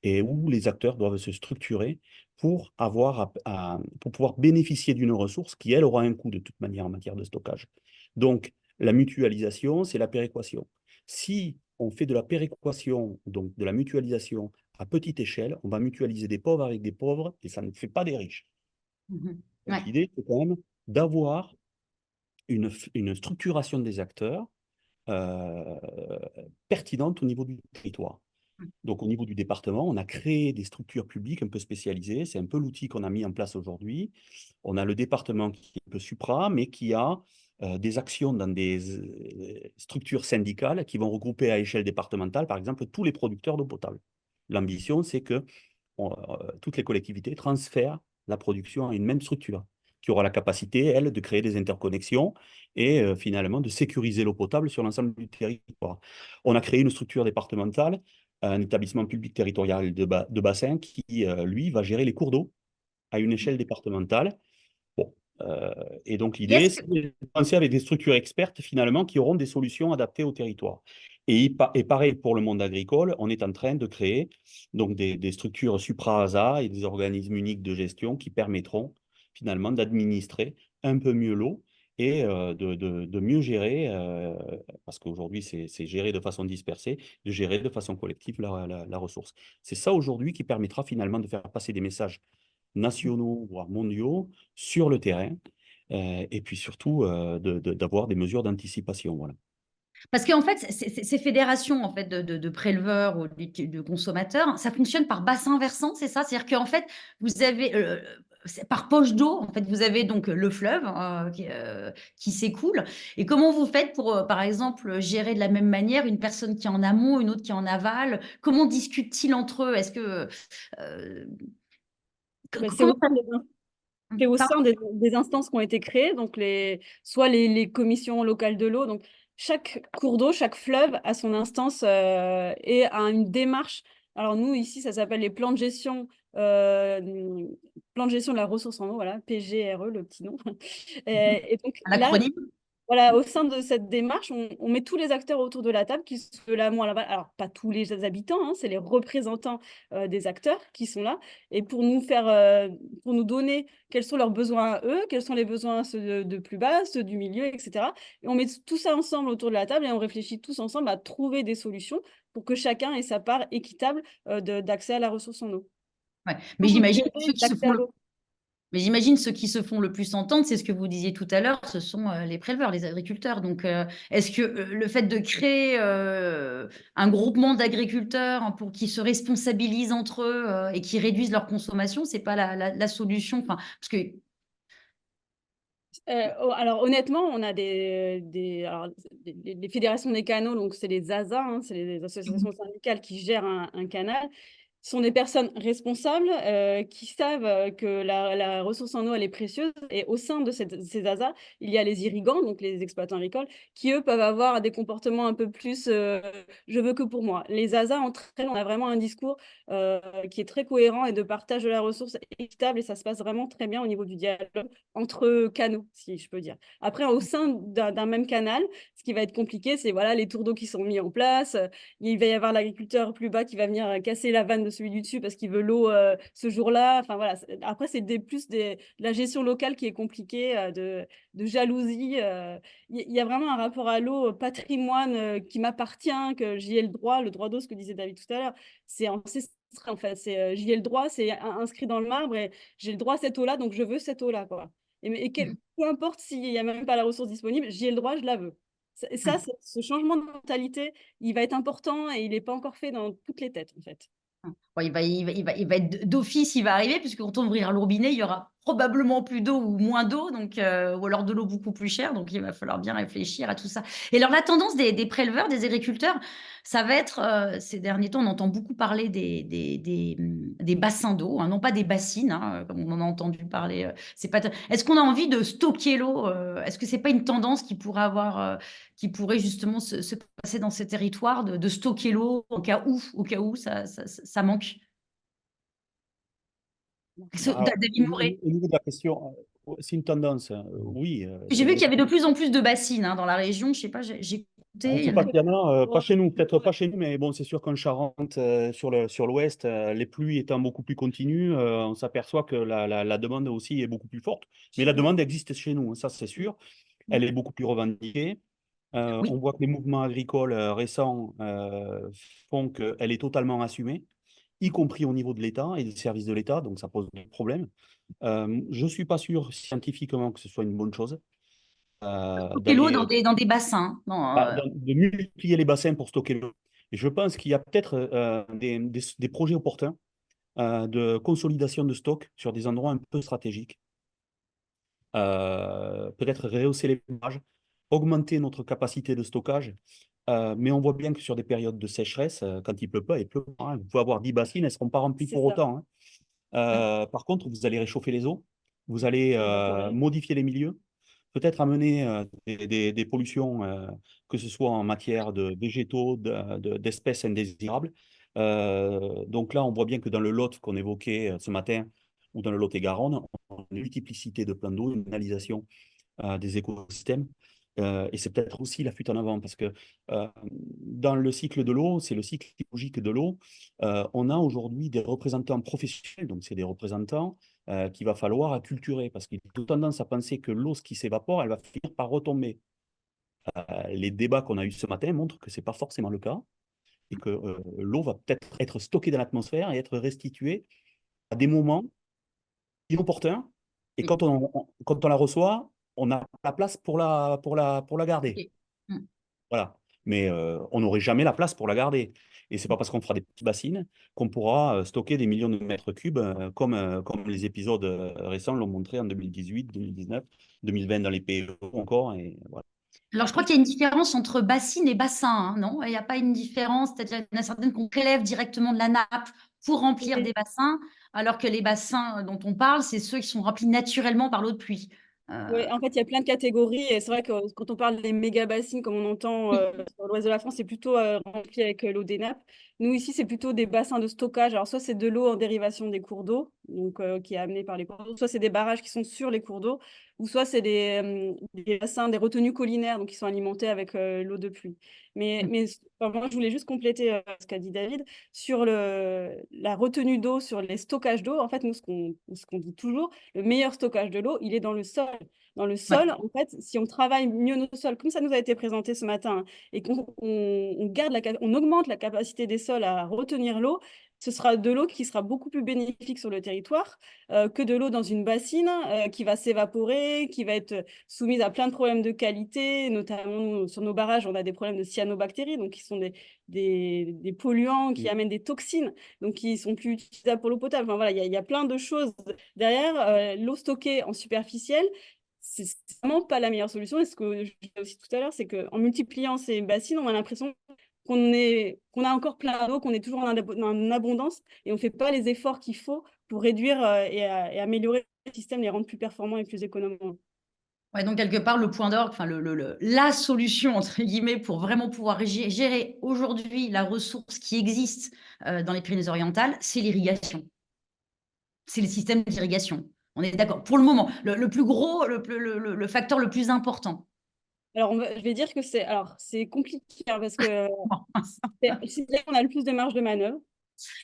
et où les acteurs doivent se structurer pour pour pouvoir bénéficier d'une ressource qui, elle, aura un coût de toute manière en matière de stockage. Donc, la mutualisation, c'est la péréquation. Si on fait de la péréquation, donc de la mutualisation à petite échelle, on va mutualiser des pauvres avec des pauvres et ça ne fait pas des riches. Mhm. Donc, Ouais. l'idée, c'est quand même d'avoir une structuration des acteurs euh, pertinente au niveau du territoire. Donc, au niveau du département, on a créé des structures publiques un peu spécialisées. C'est un peu l'outil qu'on a mis en place aujourd'hui. On a le département qui est un peu supra, mais qui a des actions dans des structures syndicales qui vont regrouper à échelle départementale, par exemple, tous les producteurs d'eau potable. L'ambition, c'est que toutes les collectivités transfèrent la production à une même structure qui aura la capacité, elle, de créer des interconnexions et finalement de sécuriser l'eau potable sur l'ensemble du territoire. On a créé une structure départementale, un établissement public territorial de bassin qui, lui, va gérer les cours d'eau à une échelle départementale. Bon, et donc Et l'idée, est-ce que, c'est de penser avec des structures expertes finalement qui auront des solutions adaptées au territoire. Et pareil pour le monde agricole, on est en train de créer donc des structures supra-ASA et des organismes uniques de gestion qui permettront finalement d'administrer un peu mieux l'eau et de mieux gérer, parce qu'aujourd'hui c'est géré de façon dispersée, de gérer de façon collective la ressource. C'est ça aujourd'hui qui permettra finalement de faire passer des messages nationaux, voire mondiaux, sur le terrain, et puis surtout d'avoir des mesures d'anticipation. Voilà. parce qu'en fait, ces fédérations en fait, de préleveurs ou de consommateurs, ça fonctionne par bassin versant, c'est ça? C'est-à-dire qu'en fait, vous avez, par poche d'eau, en fait, vous avez donc le fleuve qui s'écoule. Et comment vous faites pour, par exemple, gérer de la même manière une personne qui est en amont, une autre qui est en aval? Comment discutent-ils entre eux? Est-ce que... euh, Bah, c'est comment au ça... sein c'est au Pardon. sein des instances qui ont été créées, donc soit les commissions locales de l'eau. Donc, chaque cours d'eau, chaque fleuve a son instance et a une démarche. Alors, nous, ici, ça s'appelle les euh, plans de gestion de la ressource en eau, voilà, PGRE, le petit nom. Et donc, Un là, acronyme? voilà, au sein de cette démarche, on met tous les acteurs autour de la table, qui sont de l'amont à l'aval. Alors, pas tous les habitants, hein, c'est les représentants des acteurs qui sont là. Et pour nous donner quels sont leurs besoins à eux, quels sont les besoins ceux de plus bas, ceux du milieu, etc. Et on met tout ça ensemble autour de la table et on réfléchit tous ensemble à trouver des solutions pour que chacun ait sa part équitable d'accès à la ressource en eau. Ouais. Mais Beaucoup de j'imagine degrés ceux qui se d'accès font à le l'eau. Mais j'imagine ceux qui se font le plus entendre, c'est ce que vous disiez tout à l'heure, ce sont les préleveurs, les agriculteurs. Donc, est-ce que le fait de créer un groupement d'agriculteurs pour qu'ils se responsabilisent entre eux et qui réduisent leur consommation, c'est pas la solution? Enfin, parce que Alors honnêtement, on a alors, les fédérations des canaux, donc c'est les ASA, hein, c'est les associations syndicales qui gèrent un canal, sont des personnes responsables qui savent que la ressource en eau, elle est précieuse. Et au sein de ces ASA, il y a les irrigants, donc les exploitants agricoles, qui, eux, peuvent avoir des comportements un peu plus je veux que pour moi. Les ASA, entre elles, on a vraiment un discours qui est très cohérent et de partage de la ressource équitable. Et ça se passe vraiment très bien au niveau du dialogue entre canaux, si je peux dire. Après, au sein d'un même canal, ce qui va être compliqué, c'est voilà, les tours d'eau qui sont mis en place. Il va y avoir l'agriculteur plus bas qui va venir casser la vanne de celui du dessus parce qu'il veut l'eau ce jour-là. Enfin, voilà. Après, c'est de la gestion locale qui est compliquée, de jalousie. Il y a vraiment un rapport à l'eau, patrimoine qui m'appartient, que j'y ai le droit d'eau, ce que disait David tout à l'heure. C'est ancestral, en fait. J'y ai le droit, c'est inscrit dans le marbre et j'ai le droit à cette eau-là, donc je veux cette eau-là, quoi. Peu importe s'il n'y a même pas la ressource disponible, j'y ai le droit, je la veux. Ce changement de mentalité, il va être important et il n'est pas encore fait dans toutes les têtes, en fait. bon, il va être d'office, il va arriver, puisque quand on ouvrira le robinet, il y aura probablement plus d'eau ou moins d'eau, donc, ou alors de l'eau beaucoup plus chère. Donc, il va falloir bien réfléchir à tout ça. Et alors, la tendance des préleveurs, des agriculteurs, ça va être, ces derniers temps, on entend beaucoup parler des bassins d'eau, hein, non pas des bassines, hein, comme on en a entendu parler. C'est pas. Est-ce qu'on a envie de stocker l'eau? Est-ce que c'est pas une tendance qui pourrait avoir, qui pourrait justement se passer dans ces territoires, de stocker l'eau au cas où ça manque? Alors, David Mouret. au niveau de la question, c'est une tendance, oui. J'ai vu qu'il y avait de plus en plus de bassines, hein, dans la région. Je sais pas, j'ai Je ne écouté. sais pas qu'il y en a, pas chez nous, peut-être pas chez nous, mais bon, c'est sûr qu'en Charente, sur l'ouest, les pluies étant beaucoup plus continues, on s'aperçoit que la demande aussi est beaucoup plus forte. Mais la demande existe chez nous, hein, ça c'est sûr. Elle est beaucoup plus revendiquée. Oui, On voit que les mouvements agricoles récents font qu'elle est totalement assumée, y compris au niveau de l'État et des services de l'État, donc ça pose des problèmes. Je ne suis pas sûr scientifiquement que ce soit une bonne chose stocker l'eau d'aller dans des bassins. Non, de multiplier les bassins pour stocker l'eau. Et je pense qu'il y a peut-être des projets opportuns de consolidation de stock sur des endroits un peu stratégiques. Peut-être rehausser les barrages, augmenter notre capacité de stockage. Mais on voit bien que sur des périodes de sécheresse, quand il pleut pas, il pleut pas, hein. Vous pouvez avoir 10 bassines, elles ne seront pas remplies pour autant, hein. Par contre, vous allez réchauffer les eaux, vous allez modifier les milieux, peut-être amener des pollutions, que ce soit en matière de végétaux, d'espèces indésirables. Donc là, on voit bien que dans le Lot qu'on évoquait ce matin, ou dans le Lot-et-Garonne, on a une multiplicité de plans d'eau, une analysation des écosystèmes. Et c'est peut-être aussi la fuite en avant, parce que dans le cycle de l'eau, c'est le cycle écologique de l'eau, on a aujourd'hui des représentants professionnels, donc c'est des représentants qu'il va falloir acculturer, parce qu'il a tendance à penser que l'eau, ce qui s'évapore, elle va finir par retomber. Les débats qu'on a eus ce matin montrent que ce n'est pas forcément le cas, et que l'eau va peut-être être stockée dans l'atmosphère et être restituée à des moments inopportun. Et oui. quand on la reçoit, on a la place pour la garder. Ok. Mm. Voilà. Mais on n'aurait jamais la place pour la garder. Et c'est pas parce qu'on fera des petites bassines qu'on pourra stocker des millions de mètres cubes, comme les épisodes récents l'ont montré en 2018, 2019, 2020 dans les PE encore. Et voilà. Alors, je crois qu'il y a une différence entre bassine et bassin, hein, non? Il n'y a pas une différence, c'est-à-dire qu'il y en a certaines qu'on prélève directement de la nappe pour remplir des bassins, alors que les bassins dont on parle, c'est ceux qui sont remplis naturellement par l'eau de pluie. Oui, en fait, il y a plein de catégories et c'est vrai que quand on parle des méga bassines, comme on entend Oui, sur l'ouest de la France, c'est plutôt rempli avec l'eau des nappes. Nous, ici, c'est plutôt des bassins de stockage. Alors, soit c'est de l'eau en dérivation des cours d'eau, donc qui est amenée par les cours d'eau, soit c'est des barrages qui sont sur les cours d'eau, ou soit c'est des bassins, des retenues collinaires, donc qui sont alimentés avec l'eau de pluie. Mais enfin, moi, je voulais juste compléter ce qu'a dit David sur la retenue d'eau, sur les stockages d'eau. En fait, nous, ce qu'on dit toujours, le meilleur stockage de l'eau, il est dans le sol. Dans le ouais. sol, en fait, si on travaille mieux nos sols, comme ça nous a été présenté ce matin, hein, et on augmente la capacité des sols à retenir l'eau, ce sera de l'eau qui sera beaucoup plus bénéfique sur le territoire que de l'eau dans une bassine qui va s'évaporer, qui va être soumise à plein de problèmes de qualité, notamment sur nos barrages, on a des problèmes de cyanobactéries, donc qui sont des polluants qui amènent des toxines, donc qui sont plus utilisables pour l'eau potable. Enfin, voilà, il y a plein de choses derrière. L'eau stockée en superficielle, c'est vraiment pas la meilleure solution. Et ce que je disais aussi tout à l'heure, c'est qu'en multipliant ces bassines, on a l'impression qu'on a encore plein d'eau, qu'on est toujours en abondance et on ne fait pas les efforts qu'il faut pour réduire et améliorer le système, les rendre plus performants et plus économes. Ouais, donc, quelque part, le point d'orgue, enfin, la solution, entre guillemets, pour vraiment pouvoir gérer aujourd'hui la ressource qui existe dans les Pyrénées-Orientales, c'est l'irrigation. C'est le système d'irrigation. On est d'accord. Pour le moment, le plus gros, le facteur le plus important. Alors, je vais dire que c'est compliqué hein, parce que c'est là qu'on a le plus de marge de manœuvre.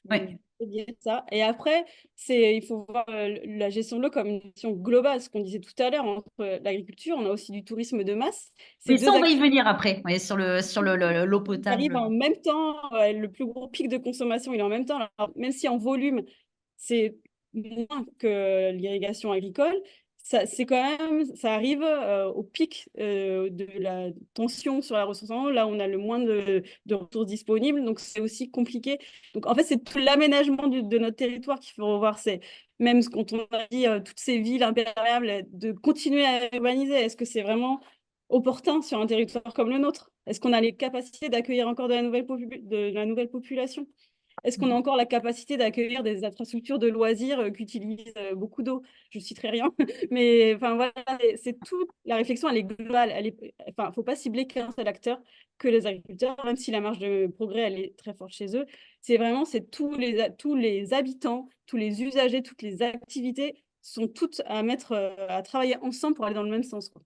Ouais. Je vais dire ça. Et après, il faut voir la gestion de l'eau comme une gestion globale, ce qu'on disait tout à l'heure, entre l'agriculture, on a aussi du tourisme de masse. Ces Mais ça, deux on va y activités venir après, ouais, sur l'eau arrivent potable. en même temps, le plus gros pic de consommation, il est en même temps. Alors, même si en volume, c'est moins que l'irrigation agricole, c'est quand même, ça arrive au pic de la tension sur la ressource en eau, là où on a le moins de ressources disponibles, donc c'est aussi compliqué. Donc en fait, c'est tout l'aménagement de notre territoire qu'il faut revoir. C'est même quand on a dit toutes ces villes imperméables, de continuer à urbaniser? Est-ce que c'est vraiment opportun sur un territoire comme le nôtre? Est-ce qu'on a les capacités d'accueillir encore de la nouvelle population? Est-ce qu'on a encore la capacité d'accueillir des infrastructures de loisirs qui utilisent beaucoup d'eau? Je ne citerai rien, mais enfin voilà, c'est tout. La réflexion, elle est globale. Enfin, faut pas cibler qu'un seul acteur, que les agriculteurs, même si la marge de progrès, elle est très forte chez eux. C'est tous les habitants, tous les usagers, toutes les activités sont toutes à mettre, à travailler ensemble pour aller dans le même sens, quoi.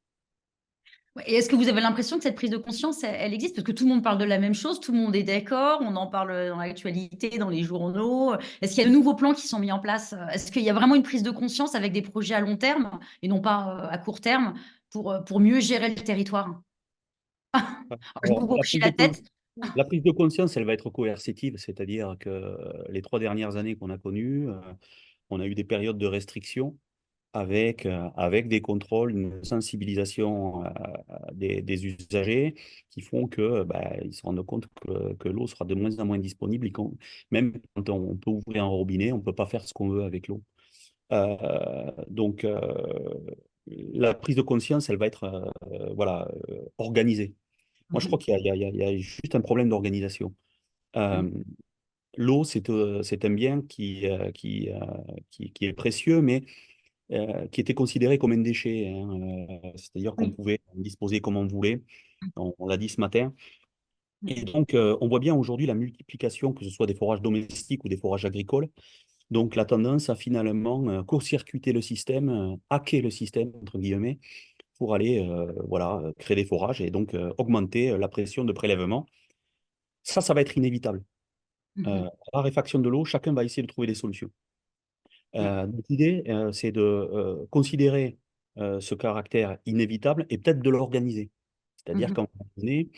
Ouais, et est-ce que vous avez l'impression que cette prise de conscience, elle existe? Parce que tout le monde parle de la même chose, tout le monde est d'accord, on en parle dans l'actualité, dans les journaux. Est-ce qu'il y a de nouveaux plans qui sont mis en place? Est-ce qu'il y a vraiment une prise de conscience avec des projets à long terme et non pas à court terme pour mieux gérer le territoire? Je Alors, vous hoche la tête. la prise de conscience, elle va être coercitive, c'est-à-dire que les 3 dernières années qu'on a connues, on a eu des périodes de restriction avec des contrôles, une sensibilisation des usagers qui font que ils se rendent compte que l'eau sera de moins en moins disponible. Même quand on peut ouvrir un robinet, on ne peut pas faire ce qu'on veut avec l'eau. Donc, la prise de conscience, elle va être organisée. Moi, je crois qu'il y a juste un problème d'organisation. Euh, L'eau, c'est un bien qui est précieux, mais qui était considéré comme un déchet, hein, c'est-à-dire qu'on Oui. pouvait en disposer comme on voulait, on l'a dit ce matin. Et donc, on voit bien aujourd'hui la multiplication, que ce soit des forages domestiques ou des forages agricoles. Donc, la tendance à finalement court-circuiter le système, hacker le système, entre guillemets, pour aller créer des forages et donc augmenter la pression de prélèvement. Ça va être inévitable. La raréfaction de l'eau, chacun va essayer de trouver des solutions. Donc l'idée, c'est de considérer ce caractère inévitable et peut-être de l'organiser. C'est-à-dire qu'à un moment donné,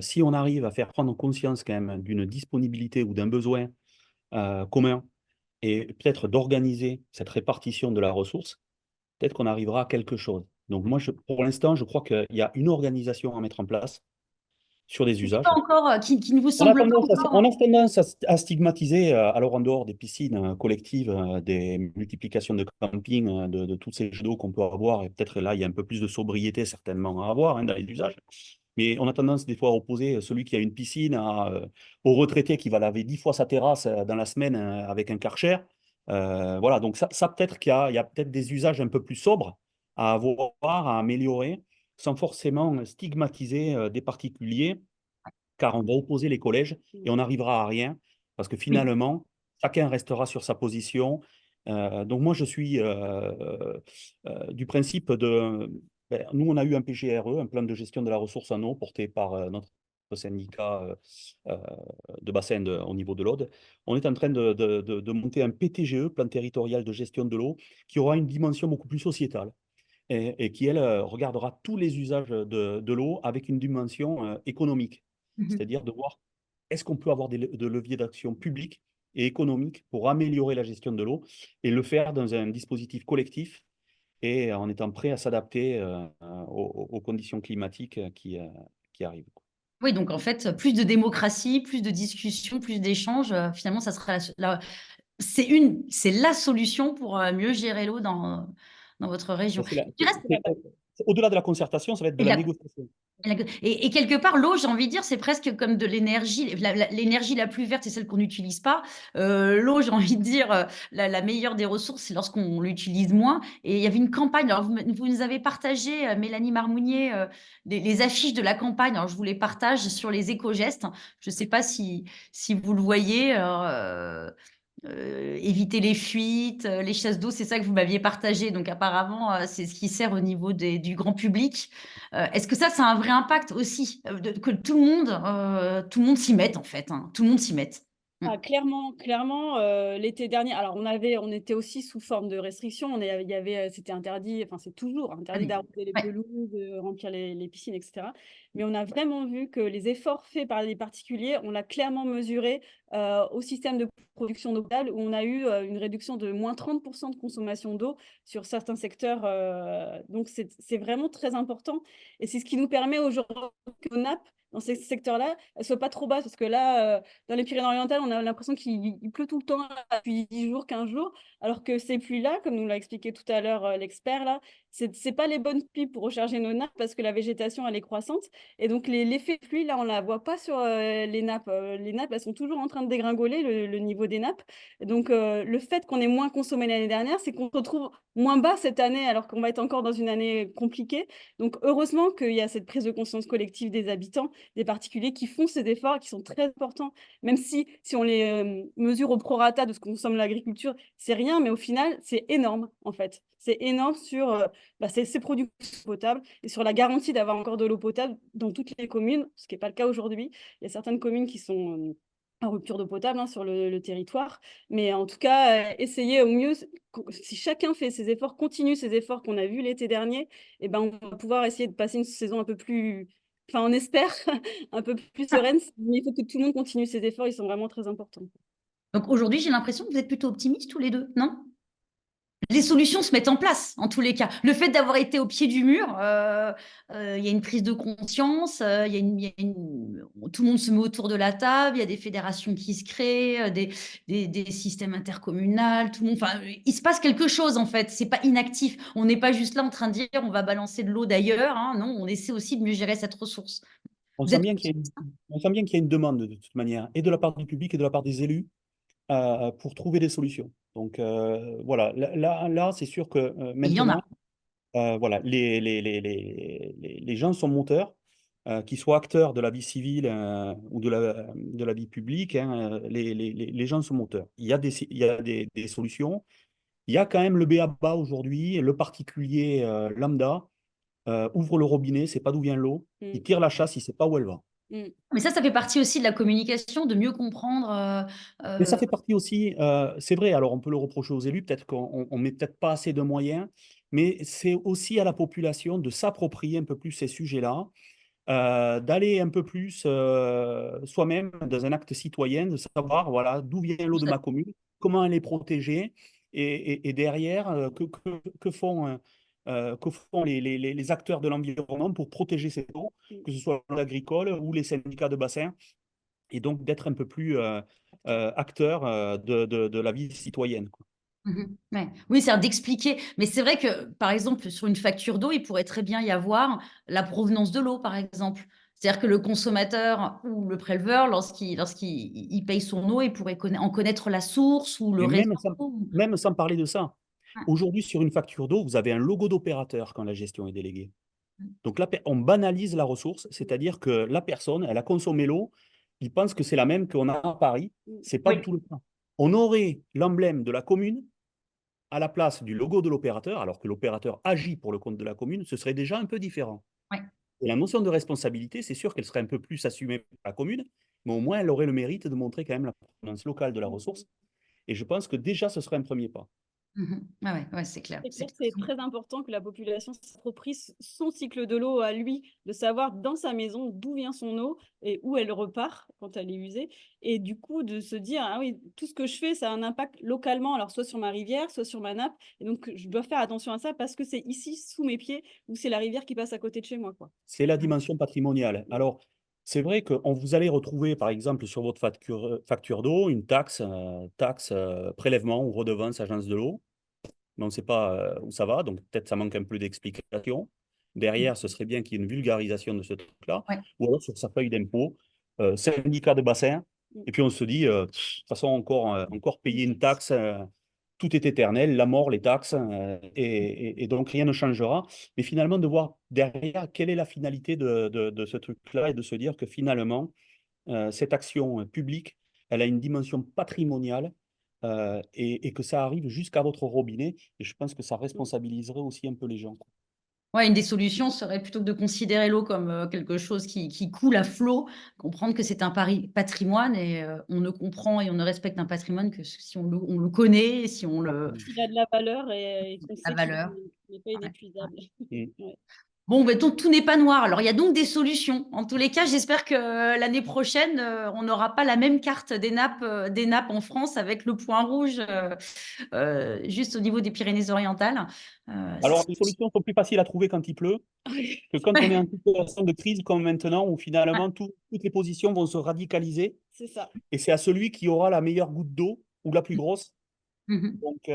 si on arrive à faire prendre conscience quand même d'une disponibilité ou d'un besoin commun et peut-être d'organiser cette répartition de la ressource, peut-être qu'on arrivera à quelque chose. Donc moi, pour l'instant, je crois qu'il y a une organisation à mettre en place sur des C'est pas usages. encore, qui ne vous semble pas On encore. a tendance à stigmatiser, alors en dehors des piscines collectives, des multiplications de camping, de tous ces jeux d'eau qu'on peut avoir, et peut-être là, il y a un peu plus de sobriété certainement à avoir, hein, dans les usages. Mais on a tendance des fois à opposer celui qui a une piscine au retraité qui va laver 10 fois sa terrasse dans la semaine avec un Karcher. Voilà, donc ça peut-être il y a peut-être des usages un peu plus sobres à avoir, à améliorer, sans forcément stigmatiser des particuliers car on va opposer les collèges et on n'arrivera à rien, parce que Oui. finalement, chacun restera sur sa position. Donc moi, je suis du principe nous, on a eu un PGRE, un plan de gestion de la ressource en eau, porté par notre syndicat euh, de bassin au niveau de l'Aude. On est en train de monter un PTGE, plan territorial de gestion de l'eau, qui aura une dimension beaucoup plus sociétale et qui, elle, regardera tous les usages de l'eau avec une dimension économique. C'est-à-dire de voir est-ce qu'on peut avoir de leviers d'action publics et économiques pour améliorer la gestion de l'eau et le faire dans un dispositif collectif et en étant prêt à s'adapter aux conditions climatiques qui arrivent. Oui, donc en fait, plus de démocratie, plus de discussion, plus d'échanges, finalement, ça sera c'est la solution pour mieux gérer l'eau dans votre région. C'est la- Il reste Au-delà de la concertation, ça va être de et la la négociation. et quelque part, l'eau, j'ai envie de dire, c'est presque comme de l'énergie. L'énergie la plus verte, c'est celle qu'on n'utilise pas. L'eau, j'ai envie de dire, la meilleure des ressources, c'est lorsqu'on l'utilise moins. Et il y avait une campagne, alors vous nous avez partagé, Mélanie Marmounier, les affiches de la campagne. Alors je vous les partage sur les éco-gestes. Je ne sais pas si vous le voyez. Éviter les fuites, les chasses d'eau, c'est ça que vous m'aviez partagé. Donc apparemment, c'est ce qui sert au niveau du grand public. Est-ce que ça a un vrai impact aussi, que tout le monde s'y mette en fait, hein, tout le monde s'y mette. Ah, clairement, l'été dernier, alors on était aussi sous forme de restriction. Il y avait, c'était interdit, enfin c'est toujours Ah interdit oui. d'arroser les Ouais. pelouses, de remplir les piscines, etc. Mais on a vraiment vu que les efforts faits par les particuliers, on l'a clairement mesuré au système de production d'eau potable où on a eu une réduction de moins 30% de consommation d'eau sur certains secteurs. Donc, c'est vraiment très important. Et c'est ce qui nous permet aujourd'hui que nos nappes, dans ces secteurs-là, elles ne soient pas trop basses. Parce que là, dans les Pyrénées-Orientales, on a l'impression qu'il pleut tout le temps depuis 10 jours, 15 jours. Alors que ces pluies-là, comme nous l'a expliqué tout à l'heure l'expert, là, c'est pas les bonnes pluies pour recharger nos nappes parce que la végétation, elle est croissante. Et donc, l'effet de pluie, là, on ne la voit pas sur les nappes. Les nappes, elles sont toujours en train de dégringoler, le niveau des nappes. Et donc, le fait qu'on ait moins consommé l'année dernière, c'est qu'on se retrouve moins bas cette année, alors qu'on va être encore dans une année compliquée. Donc, heureusement qu'il y a cette prise de conscience collective des habitants, des particuliers qui font ces efforts et qui sont très importants. Même si on les mesure au prorata de ce que consomme l'agriculture, c'est rien, mais au final, c'est énorme, en fait. C'est énorme sur ces productions potables et sur la garantie d'avoir encore de l'eau potable dans toutes les communes, ce qui n'est pas le cas aujourd'hui. Il y a certaines communes qui sont en rupture d'eau potable sur le territoire. Mais en tout cas, essayer au mieux, si chacun fait ses efforts, continue ses efforts qu'on a vus l'été dernier, et ben, on va pouvoir essayer de passer une saison un peu plus, enfin on espère, un peu plus sereine. Mais il faut que tout le monde continue ses efforts, ils sont vraiment très importants. Donc aujourd'hui, j'ai l'impression que vous êtes plutôt optimistes tous les deux, non? Les solutions se mettent en place, en tous les cas. Le fait d'avoir été au pied du mur, il y a une prise de conscience, tout le monde se met autour de la table, il y a des fédérations qui se créent, des systèmes intercommunaux, tout le monde, enfin, il se passe quelque chose, en fait. C'est pas inactif. On n'est pas juste là en train de dire on va balancer de l'eau d'ailleurs, hein. Non, on essaie aussi de mieux gérer cette ressource. On Vous sent êtes bien qu'il y a on sent bien qu'il y a une demande de toute manière, et de la part du public et de la part des élus, pour trouver des solutions. Donc voilà, là c'est sûr que il y en a. maintenant, voilà, les gens sont moteurs, qu'ils soient acteurs de la vie civile ou de la vie publique, hein, les gens sont moteurs. Il y a des solutions. Il y a quand même le b.a.-ba aujourd'hui, le particulier lambda ouvre le robinet, c'est pas d'où vient l'eau, il tire la chasse, il sait pas où elle va. Mais ça fait partie aussi de la communication, de mieux comprendre. Mais ça fait partie aussi, c'est vrai, alors on peut le reprocher aux élus, peut-être qu'on ne met peut-être pas assez de moyens, mais c'est aussi à la population de s'approprier un peu plus ces sujets-là, d'aller un peu plus soi-même dans un acte citoyen, de savoir voilà, d'où vient l'eau de ma commune, comment elle est protégée, et derrière, que font les acteurs de l'environnement pour protéger cette eau, que ce soit l'agricole ou les syndicats de bassin, et donc d'être un peu plus acteur de la vie citoyenne, quoi. Ouais. Oui, c'est d'expliquer. Mais c'est vrai que, par exemple, sur une facture d'eau, il pourrait très bien y avoir la provenance de l'eau, par exemple. C'est-à-dire que le consommateur ou le préleveur, lorsqu'il paye son eau, il pourrait en connaître la source ou le Et réseau. même sans parler de ça, Ouais. aujourd'hui, sur une facture d'eau, vous avez un logo d'opérateur quand la gestion est déléguée. Donc là, on banalise la ressource, c'est-à-dire que la personne, elle a consommé l'eau, il pense que c'est la même qu'on a à Paris. C'est pas Oui. du tout le cas. On aurait l'emblème de la commune à la place du logo de l'opérateur, alors que l'opérateur agit pour le compte de la commune, ce serait déjà un peu différent. Ouais. Et la notion de responsabilité, c'est sûr qu'elle serait un peu plus assumée par la commune, mais au moins elle aurait le mérite de montrer quand même la provenance locale de la ressource. Et je pense que déjà, ce serait un premier pas. Ouais, c'est clair. C'est clair que c'est très important que la population s'approprie son cycle de l'eau à lui, de savoir dans sa maison d'où vient son eau et où elle repart quand elle est usée. Et du coup, de se dire, ah oui, tout ce que je fais, ça a un impact localement, alors soit sur ma rivière, soit sur ma nappe. Et donc, je dois faire attention à ça parce que c'est ici, sous mes pieds, ou c'est la rivière qui passe à côté de chez moi, quoi. C'est la dimension patrimoniale. Alors, c'est vrai que vous allez retrouver, par exemple, sur votre facture d'eau, une taxe, prélèvement ou redevance agence de l'eau, mais on ne sait pas où ça va, donc peut-être ça manque un peu d'explication. Derrière, ce serait bien qu'il y ait une vulgarisation de ce truc-là, Ouais. ou alors sur sa feuille d'impôt, syndicat de bassin, et puis on se dit, de toute façon, encore payer une taxe, tout est éternel, la mort, les taxes, et donc rien ne changera. Mais finalement, de voir derrière quelle est la finalité de ce truc-là, et de se dire que finalement, cette action publique, elle a une dimension patrimoniale, et que ça arrive jusqu'à votre robinet. Et je pense que ça responsabiliserait aussi un peu les gens, quoi. Ouais, une des solutions serait plutôt que de considérer l'eau comme quelque chose qui coule à flot, comprendre que c'est un patrimoine et on ne comprend et on ne respecte un patrimoine que si on le connaît, et si on le Il a de la valeur et qu'on la sait qu'il valeur. n'est pas Ouais. inépuisable. Mm. Ouais. Bon, ben, tout n'est pas noir. Alors, il y a donc des solutions. En tous les cas, j'espère que l'année prochaine, on n'aura pas la même carte des nappes en France avec le point rouge juste au niveau des Pyrénées-Orientales. Alors, les solutions sont plus faciles à trouver quand il pleut que quand on est Ouais. en situation de crise comme maintenant, où Ouais. finalement toutes les positions vont se radicaliser. C'est ça. Et c'est à celui qui aura la meilleure goutte d'eau ou la plus grosse. Mhm. Donc,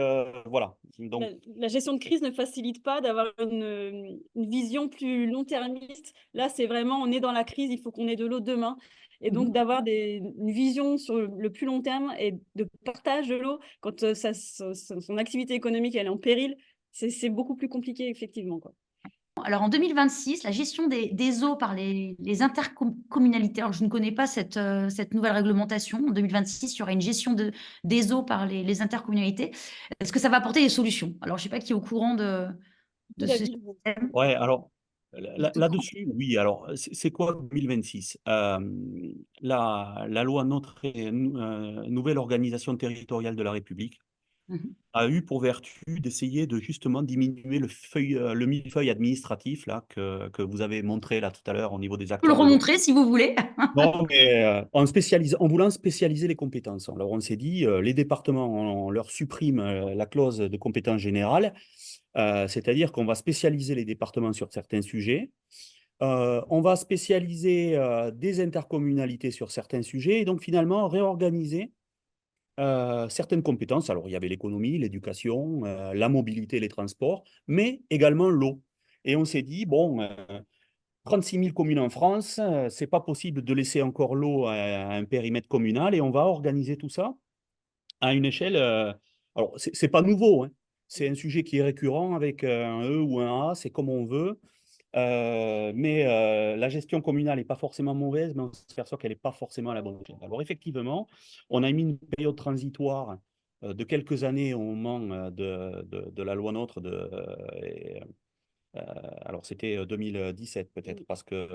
voilà. Donc, La gestion de crise ne facilite pas d'avoir une vision plus long-termiste. Là, c'est vraiment, on est dans la crise, il faut qu'on ait de l'eau demain. Et donc, Mhm. d'avoir une vision sur le plus long terme et de partage de l'eau, quand son activité économique elle est en péril, c'est beaucoup plus compliqué, effectivement, quoi. Alors en 2026, la gestion des eaux par les intercommunalités, alors je ne connais pas cette nouvelle réglementation. En 2026, il y aura une gestion des eaux par les intercommunalités. Est-ce que ça va apporter des solutions? Alors je ne sais pas qui est au courant de C'est la ce ville. système. ouais, alors Vous êtes au courant? là-dessus, oui. Alors, c'est quoi 2026? La loi Nouvelle Organisation territoriale de la République Mhm. a eu pour vertu d'essayer de justement diminuer le millefeuille administratif là, que vous avez montré là tout à l'heure au niveau des Je peux le acteurs de l'eau. remontrer si vous voulez. Non, mais en voulant spécialiser les compétences. Alors, on s'est dit, les départements, on leur supprime la clause de compétence générale, c'est-à-dire qu'on va spécialiser les départements sur certains sujets. On va spécialiser des intercommunalités sur certains sujets et donc finalement réorganiser certaines compétences. Alors, il y avait l'économie, l'éducation, la mobilité, les transports, mais également l'eau. Et on s'est dit, bon, 36 000 communes en France, c'est pas possible de laisser encore l'eau à un périmètre communal et on va organiser tout ça à une échelle. Alors, c'est pas nouveau, hein. C'est un sujet qui est récurrent avec un E ou un A, c'est comme on veut. Mais la gestion communale n'est pas forcément mauvaise, mais on s'aperçoit qu'elle n'est pas forcément à la bonne échelle. Alors, effectivement, on a mis une période transitoire de quelques années au moment de la loi NOTRe alors, c'était 2017 peut-être, parce que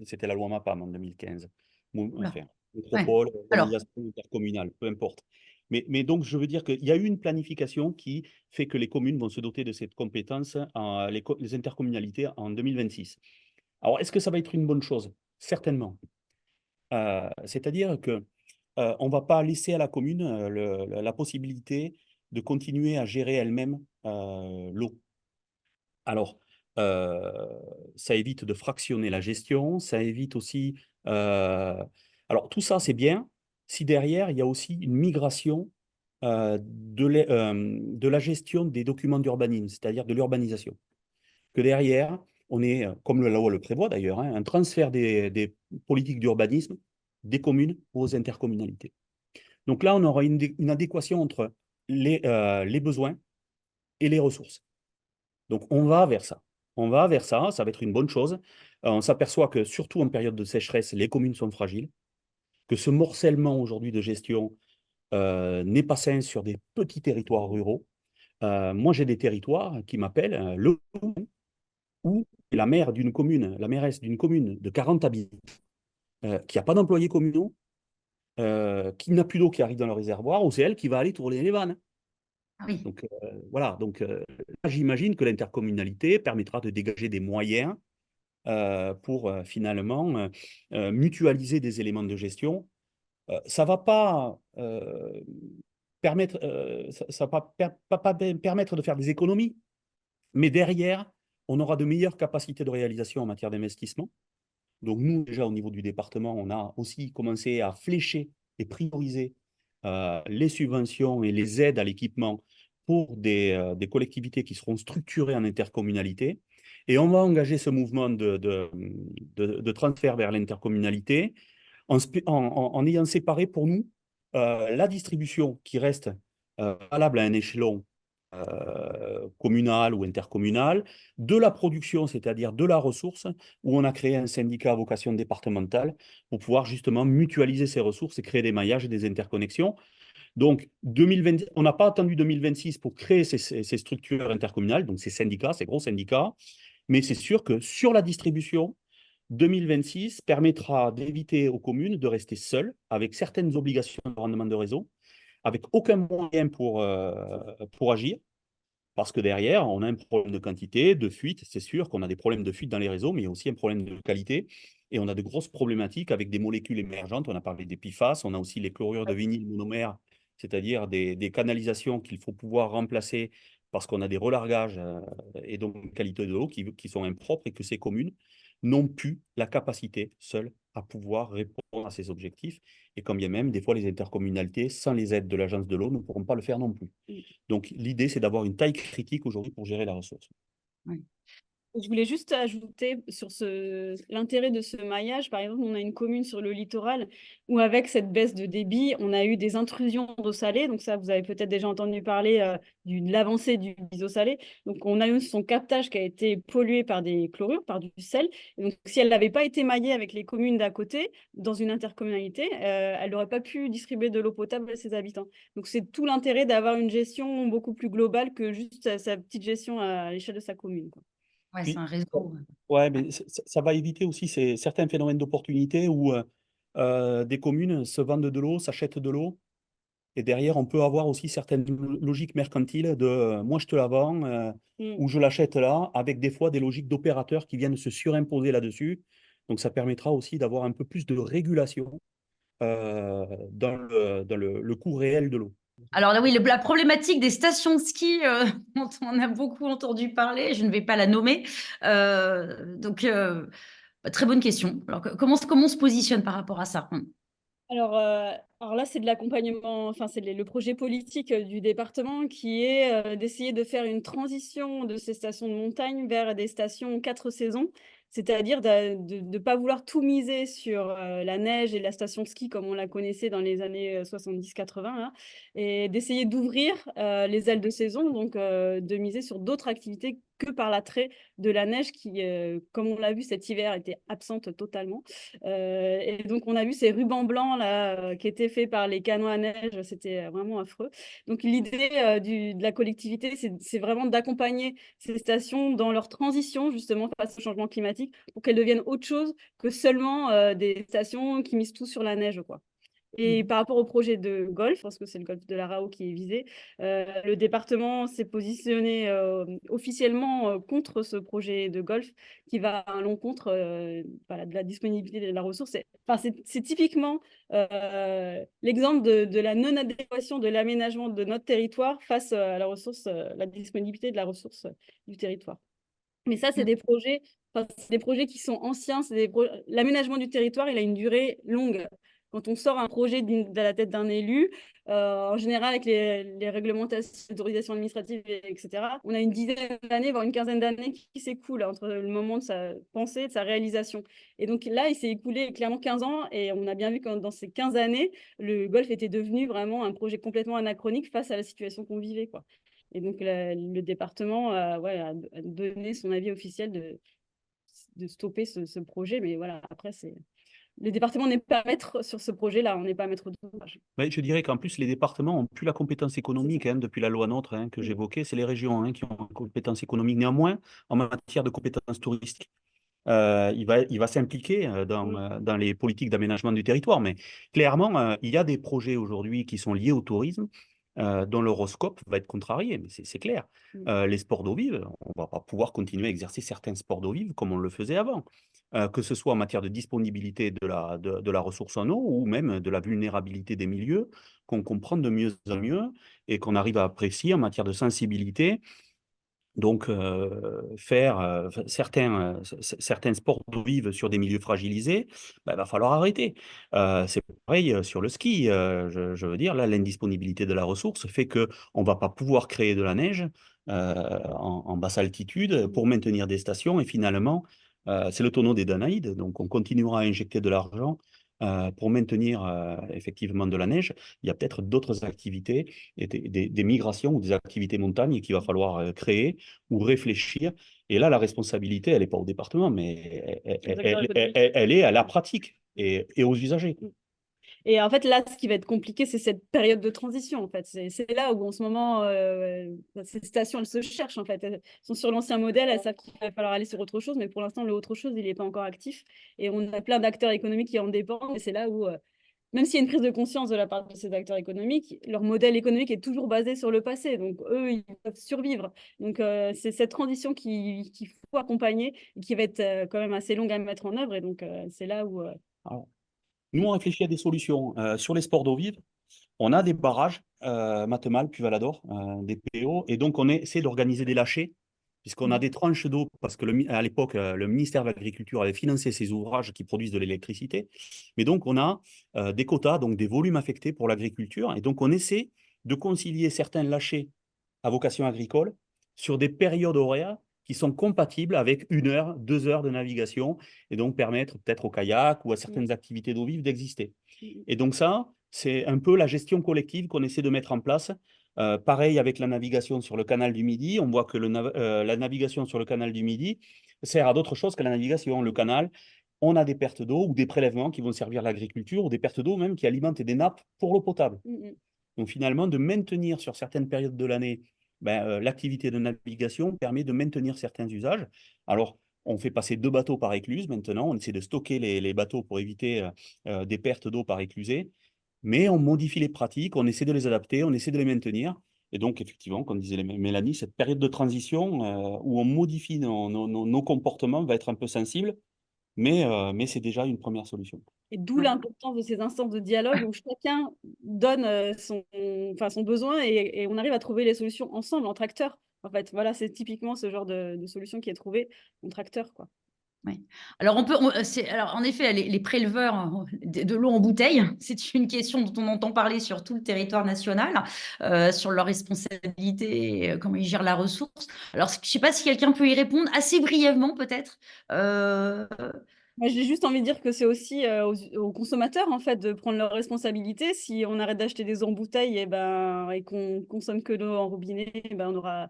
c'était la loi MAPAM en 2015. Oula. Enfin, Ouais. métropole, Alors, organisation intercommunale, peu importe. Mais donc, je veux dire qu'il y a eu une planification qui fait que les communes vont se doter de cette compétence, les intercommunalités, en 2026. Alors, est-ce que ça va être une bonne chose? Certainement. C'est-à-dire que on ne va pas laisser à la commune la possibilité de continuer à gérer elle-même l'eau. Alors, ça évite de fractionner la gestion, ça évite aussi. Alors, tout ça, c'est bien si derrière, il y a aussi une migration de la gestion des documents d'urbanisme, c'est-à-dire de l'urbanisation. Que derrière, on est, comme la loi le prévoit d'ailleurs, hein, un transfert des politiques d'urbanisme des communes aux intercommunalités. Donc là, on aura une adéquation entre les besoins et les ressources. Donc, on va vers ça. On va vers ça, ça va être une bonne chose. On s'aperçoit que, surtout en période de sécheresse, les communes sont fragiles, que ce morcellement aujourd'hui de gestion n'est pas sain sur des petits territoires ruraux. Moi, j'ai des territoires qui m'appellent le où la maire d'une commune, la mairesse d'une commune de 40 habitants, qui n'a pas d'employés communaux, qui n'a plus d'eau qui arrive dans le réservoir, ou c'est elle qui va aller tourner les vannes. ah oui. Donc voilà, donc là, j'imagine que l'intercommunalité permettra de dégager des moyens pour finalement mutualiser des éléments de gestion. Ça ne va pas permettre, ça va pas permettre de faire des économies, mais derrière, on aura de meilleures capacités de réalisation en matière d'investissement. Donc nous, déjà au niveau du département, on a aussi commencé à flécher et prioriser les subventions et les aides à l'équipement pour des collectivités qui seront structurées en intercommunalité. Et on va engager ce mouvement de transfert vers l'intercommunalité en ayant séparé pour nous la distribution qui reste valable à un échelon communal ou intercommunal, de la production, c'est-à-dire de la ressource, où on a créé un syndicat à vocation départementale pour pouvoir justement mutualiser ces ressources et créer des maillages et des interconnexions. Donc, 2020, on n'a pas attendu 2026 pour créer ces structures intercommunales, donc ces syndicats, ces gros syndicats, mais c'est sûr que sur la distribution, 2026 permettra d'éviter aux communes de rester seules avec certaines obligations de rendement de réseau, avec aucun moyen pour agir. Parce que derrière, on a un problème de quantité, de fuite. C'est sûr qu'on a des problèmes de fuite dans les réseaux, mais il y a aussi un problème de qualité. Et on a de grosses problématiques avec des molécules émergentes. On a parlé des PFAS, on a aussi les chlorures de vinyle monomères, c'est-à-dire des canalisations qu'il faut pouvoir remplacer parce qu'on a des relargages et donc une qualité de l'eau qui sont impropres et que ces communes n'ont plus la capacité seules à pouvoir répondre à ces objectifs. Et quand bien même, des fois, les intercommunalités, sans les aides de l'agence de l'eau, ne pourront pas le faire non plus. Donc, l'idée, c'est d'avoir une taille critique aujourd'hui pour gérer la ressource. Oui. Je voulais juste ajouter sur l'intérêt de ce maillage. Par exemple, on a une commune sur le littoral où, avec cette baisse de débit, on a eu des intrusions d'eau salée. Donc ça, vous avez peut-être déjà entendu parler de l'avancée du eau salée. Donc on a eu son captage qui a été pollué par des chlorures, par du sel. Et donc si elle n'avait pas été maillée avec les communes d'à côté, dans une intercommunalité, elle n'aurait pas pu distribuer de l'eau potable à ses habitants. Donc c'est tout l'intérêt d'avoir une gestion beaucoup plus globale que juste sa petite gestion à l'échelle de sa commune, quoi. Ouais, c'est Puis, un réseau. ouais, mais ça va éviter aussi certains phénomènes d'opportunité où des communes se vendent de l'eau, s'achètent de l'eau. Et derrière, on peut avoir aussi certaines logiques mercantiles de moi, je te la vends ou je l'achète là, avec des fois des logiques d'opérateurs qui viennent se surimposer là-dessus. Donc, ça permettra aussi d'avoir un peu plus de régulation dans le coût réel de l'eau. Alors là, oui, la problématique des stations de ski, dont on a beaucoup entendu parler, je ne vais pas la nommer. Donc, très bonne question. Alors, comment on se positionne par rapport à ça? Alors là, c'est de l'accompagnement, enfin, c'est le projet politique du département qui est d'essayer de faire une transition de ces stations de montagne vers des stations 4 saisons, c'est-à-dire de ne pas vouloir tout miser sur la neige et la station de ski comme on la connaissait dans les années 70-80, là, et d'essayer d'ouvrir les ailes de saison, donc de miser sur d'autres activités que par l'attrait de la neige qui, comme on l'a vu cet hiver, était absente totalement. Et donc, on a vu ces rubans blancs là, qui étaient faits par les canons à neige, c'était vraiment affreux. Donc, l'idée de la collectivité, c'est vraiment d'accompagner ces stations dans leur transition justement face au changement climatique pour qu'elles deviennent autre chose que seulement des stations qui misent tout sur la neige, quoi. Et par rapport au projet de golf, parce que c'est le golf de la RAO qui est visé, le département s'est positionné officiellement contre ce projet de golf qui va à l'encontre voilà, de la disponibilité de la ressource. C'est typiquement l'exemple de la non-adéquation de l'aménagement de notre territoire face à la ressource, la disponibilité de la ressource du territoire. Mais ça, c'est des projets, c'est des projets qui sont anciens. L'aménagement du territoire, il a une durée longue. Quand on sort un projet de la tête d'un élu, en général, avec les réglementations, d'autorisation administrative, etc., on a une dizaine d'années, voire une quinzaine d'années qui s'écoulent entre le moment de sa pensée et de sa réalisation. Et donc là, il s'est écoulé clairement 15 ans et on a bien vu que dans ces 15 années, le golf était devenu vraiment un projet complètement anachronique face à la situation qu'on vivait, quoi. Et donc, le département a donné son avis officiel de stopper ce projet. Mais voilà, après, le département n'est pas maître sur ce projet-là, on n'est pas maître d'ouvrage. Mais je dirais qu'en plus, les départements n'ont plus la compétence économique depuis la loi NOTRe que j'évoquais. C'est les régions qui ont la compétence économique. Néanmoins, en matière de compétences touristiques, il va s'impliquer dans les politiques d'aménagement du territoire. Mais clairement, il y a des projets aujourd'hui qui sont liés au tourisme dont l'horoscope va être contrarié, mais c'est clair. Les sports d'eau vive, on ne va pas pouvoir continuer à exercer certains sports d'eau vive comme on le faisait avant. Que ce soit en matière de disponibilité de la ressource en eau ou même de la vulnérabilité des milieux, qu'on comprend de mieux en mieux et qu'on arrive à apprécier en matière de sensibilité. Donc, faire certains sports d'eau vive sur des milieux fragilisés, il va falloir arrêter. C'est pareil sur le ski. Je veux dire, là, l'indisponibilité de la ressource fait qu'on ne va pas pouvoir créer de la neige en basse altitude pour maintenir des stations. Et finalement, c'est le tonneau des Danaïdes. Donc, on continuera à injecter de l'argent pour maintenir effectivement de la neige. Il y a peut-être d'autres activités, et des migrations ou des activités montagnes qu'il va falloir créer ou réfléchir. Et là, la responsabilité, elle n'est pas au département, mais elle est à la pratique et aux usagers. Et en fait, là, ce qui va être compliqué, c'est cette période de transition. En fait, c'est là où, en ce moment, ces stations, elles se cherchent. En fait, elles sont sur l'ancien modèle, elles savent qu'il va falloir aller sur autre chose, mais pour l'instant, le autre chose, il n'est pas encore actif. Et on a plein d'acteurs économiques qui en dépendent. Et c'est là où même s'il y a une prise de conscience de la part de ces acteurs économiques, leur modèle économique est toujours basé sur le passé. Donc, eux, ils peuvent survivre. Donc, c'est cette transition qu'il faut accompagner et qui va être quand même assez longue à mettre en œuvre. Et donc, c'est là où... Alors, nous, on réfléchit à des solutions. Sur les sports d'eau vive, on a des barrages, Matemal, puis Valador, des PO, et donc on essaie d'organiser des lâchers, puisqu'on a des tranches d'eau, parce que à l'époque, le ministère de l'Agriculture avait financé ces ouvrages qui produisent de l'électricité. Mais donc, on a des quotas, donc des volumes affectés pour l'agriculture, et donc on essaie de concilier certains lâchers à vocation agricole sur des périodes horaires qui sont compatibles avec 1 heure, 2 heures de navigation, et donc permettre peut-être au kayak ou à certaines activités d'eau vive d'exister. Et donc ça, c'est un peu la gestion collective qu'on essaie de mettre en place. Pareil avec la navigation sur le canal du Midi, on voit que la navigation sur le canal du Midi sert à d'autres choses que la navigation. Le canal, on a des pertes d'eau ou des prélèvements qui vont servir l'agriculture, ou des pertes d'eau même qui alimentent des nappes pour l'eau potable. Donc finalement, de maintenir sur certaines périodes de l'année l'activité de navigation permet de maintenir certains usages. Alors, on fait passer 2 bateaux par écluse maintenant, on essaie de stocker les bateaux pour éviter des pertes d'eau par éclusée, mais on modifie les pratiques, on essaie de les adapter, on essaie de les maintenir. Et donc, effectivement, comme disait Mélanie, cette période de transition où on modifie nos comportements va être un peu sensible, mais c'est déjà une première solution. Et d'où l'importance de ces instances de dialogue où chacun donne son besoin et on arrive à trouver les solutions ensemble, entre acteurs. En fait, voilà, c'est typiquement ce genre de solution qui est trouvée entre acteurs, quoi. Oui. Alors, alors, en effet, les préleveurs de l'eau en bouteille, c'est une question dont on entend parler sur tout le territoire national, sur leur responsabilité, comment ils gèrent la ressource. Alors, je ne sais pas si quelqu'un peut y répondre assez brièvement, peut-être. Moi, j'ai juste envie de dire que c'est aussi aux consommateurs en fait de prendre leurs responsabilités. Si on arrête d'acheter des eaux en bouteille et qu'on consomme que l'eau en robinet, on n'aura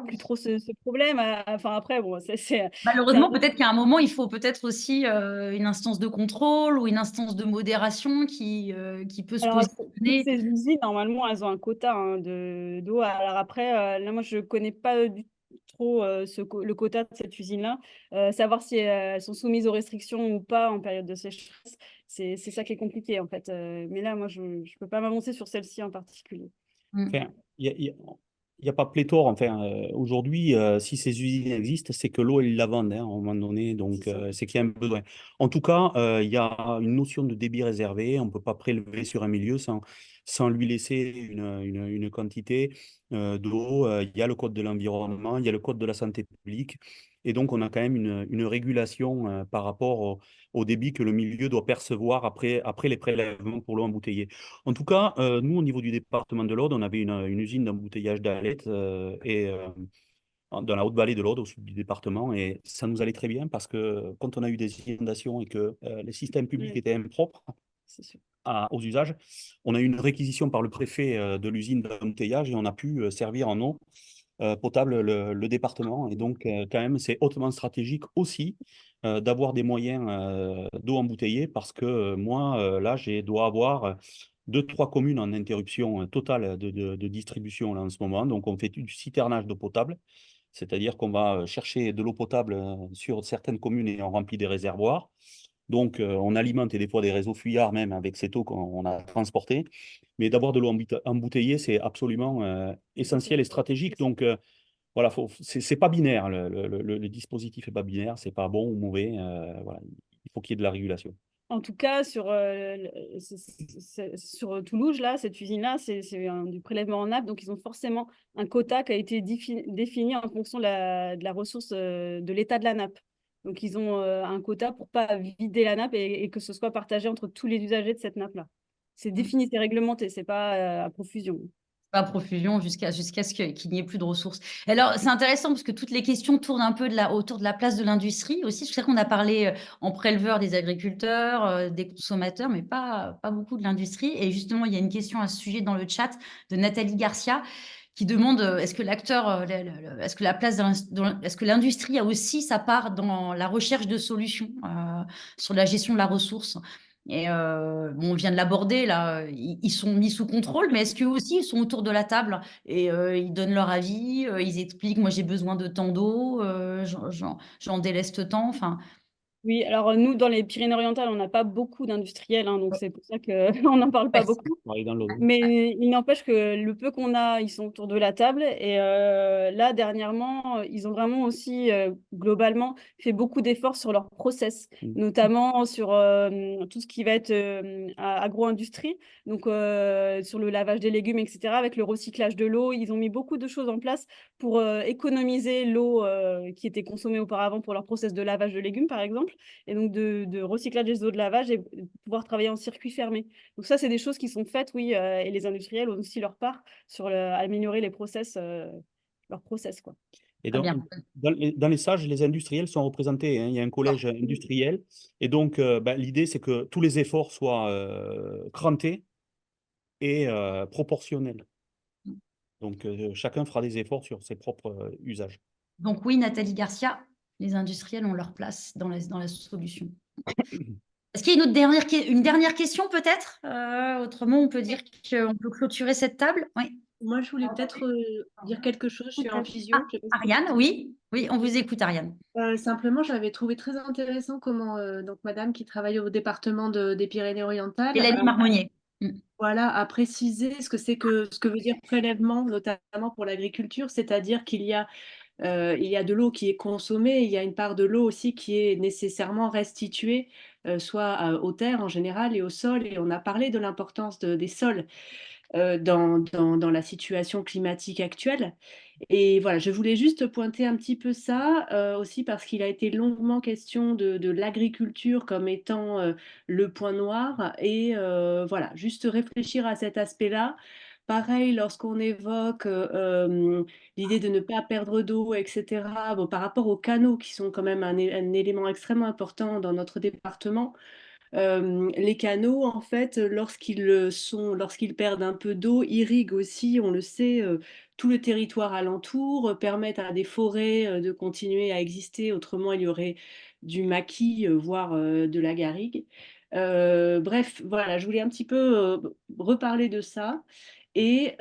plus trop ce problème. Enfin après, bon, c'est Malheureusement, peut-être qu'à un moment, il faut peut-être aussi une instance de contrôle ou une instance de modération qui peut se Alors, toutes positionner. ces usines, normalement, elles ont un quota d'eau. Alors après, là, moi, je ne connais pas trop le quota de cette usine-là. Savoir si elles sont soumises aux restrictions ou pas en période de sécheresse, c'est ça qui est compliqué, en fait. Mais là, moi, je ne peux pas m'avancer sur celle-ci en particulier. Mm. Enfin, il y a pas pléthore. Enfin, aujourd'hui, si ces usines existent, c'est que l'eau, ils la vendent à un moment donné. Donc, c'est qu'il y a un besoin. En tout cas, il y a une notion de débit réservé. On ne peut pas prélever sur un milieu sans lui laisser une quantité d'eau. Il y a le code de l'environnement, il y a le code de la santé publique. Et donc, on a quand même une régulation par rapport au débit que le milieu doit percevoir après les prélèvements pour l'eau embouteillée. En tout cas, nous, au niveau du département de l'Aude, on avait une usine d'embouteillage d'Alette dans la Haute-Vallée de l'Aude, au sud du département, et ça nous allait très bien parce que quand on a eu des inondations et que les systèmes publics étaient impropres C'est sûr. aux usages, on a eu une réquisition par le préfet de l'usine d'embouteillage et on a pu servir en eau potable le département. Et donc, quand même, c'est hautement stratégique aussi d'avoir des moyens d'eau embouteillée parce que moi, là, je dois avoir 2, 3 communes en interruption totale de distribution là, en ce moment. Donc, on fait du citernage d'eau potable, c'est-à-dire qu'on va chercher de l'eau potable sur certaines communes et on remplit des réservoirs. Donc, on alimente des fois des réseaux fuyards même avec cette eau qu'on a transportée. Mais d'avoir de l'eau embouteillée, c'est absolument essentiel et stratégique. Donc, voilà, c'est pas binaire. Le dispositif n'est pas binaire, c'est pas bon ou mauvais. Voilà, il faut qu'il y ait de la régulation. En tout cas, sur Toulouse, là, cette usine-là, c'est du prélèvement en nappe. Donc, ils ont forcément un quota qui a été défini en fonction de la ressource de l'état de la nappe. Donc, ils ont un quota pour ne pas vider la nappe et que ce soit partagé entre tous les usagers de cette nappe-là. C'est défini, c'est réglementé, c'est pas à profusion. Pas à profusion jusqu'à ce qu'il n'y ait plus de ressources. Alors, c'est intéressant parce que toutes les questions tournent un peu autour de la place de l'industrie aussi. Je sais qu'on a parlé en préleveur des agriculteurs, des consommateurs, mais pas beaucoup de l'industrie. Et justement, il y a une question à ce sujet dans le chat de Nathalie Garcia qui demande est-ce que est-ce que la place est-ce que l'industrie a aussi sa part dans la recherche de solutions sur la gestion de la ressource? Et bon, on vient de l'aborder là, ils sont mis sous contrôle, mais est-ce qu'eux aussi ils sont autour de la table et ils donnent leur avis, ils expliquent, moi j'ai besoin de tant d'eau, j'en déleste tant, enfin. Oui, alors nous, dans les Pyrénées-Orientales, on n'a pas beaucoup d'industriels, hein, donc Ouais. c'est pour ça qu'on n'en parle pas Ouais. beaucoup. Ouais, dans l'eau. Mais il n'empêche que le peu qu'on a, ils sont autour de la table. Et là, dernièrement, ils ont vraiment aussi, globalement, fait beaucoup d'efforts sur leur process, Mm. notamment sur tout ce qui va être agro-industrie, donc sur le lavage des légumes, etc., avec le recyclage de l'eau. Ils ont mis beaucoup de choses en place pour économiser l'eau qui était consommée auparavant pour leur process de lavage de légumes, par exemple, et donc de recyclage des eaux de lavage et pouvoir travailler en circuit fermé. Donc ça, c'est des choses qui sont faites, oui, et les industriels ont aussi leur part sur améliorer les process, leur process, quoi. Et Très donc, bien. dans les sages, les industriels sont représentés, hein. Il y a un collège industriel. Et donc, l'idée, c'est que tous les efforts soient crantés et proportionnels. Donc, chacun fera des efforts sur ses propres usages. Donc oui, Nathalie Garcia, les industriels ont leur place dans la solution. Est-ce qu'il y a une dernière question peut-être? Autrement, on peut dire qu'on peut clôturer cette table. Oui. Moi, je voulais peut-être dire quelque chose. Je suis en Ah, visio. Je sais pas si Ariane, oui. Oui, on vous écoute, Ariane. Simplement, j'avais trouvé très intéressant comment donc Madame qui travaille au département des Pyrénées-Orientales Mélanie Marmonnier. Mm. voilà, a précisé ce que veut dire prélèvement, notamment pour l'agriculture, c'est-à-dire il y a de l'eau qui est consommée, il y a une part de l'eau aussi qui est nécessairement restituée, soit aux terres en général et au sol. Et on a parlé de l'importance des sols dans la situation climatique actuelle. Et voilà, je voulais juste pointer un petit peu ça aussi parce qu'il a été longuement question de l'agriculture comme étant le point noir. Et voilà, juste réfléchir à cet aspect-là. Pareil, lorsqu'on évoque l'idée de ne pas perdre d'eau, etc., bon, par rapport aux canaux qui sont quand même un élément extrêmement important dans notre département, les canaux, en fait, lorsqu'ils perdent un peu d'eau, irriguent aussi, on le sait, tout le territoire alentour, permettent à des forêts de continuer à exister. Autrement, il y aurait du maquis, voire de la garrigue. Bref, voilà, je voulais un petit peu reparler de ça. Et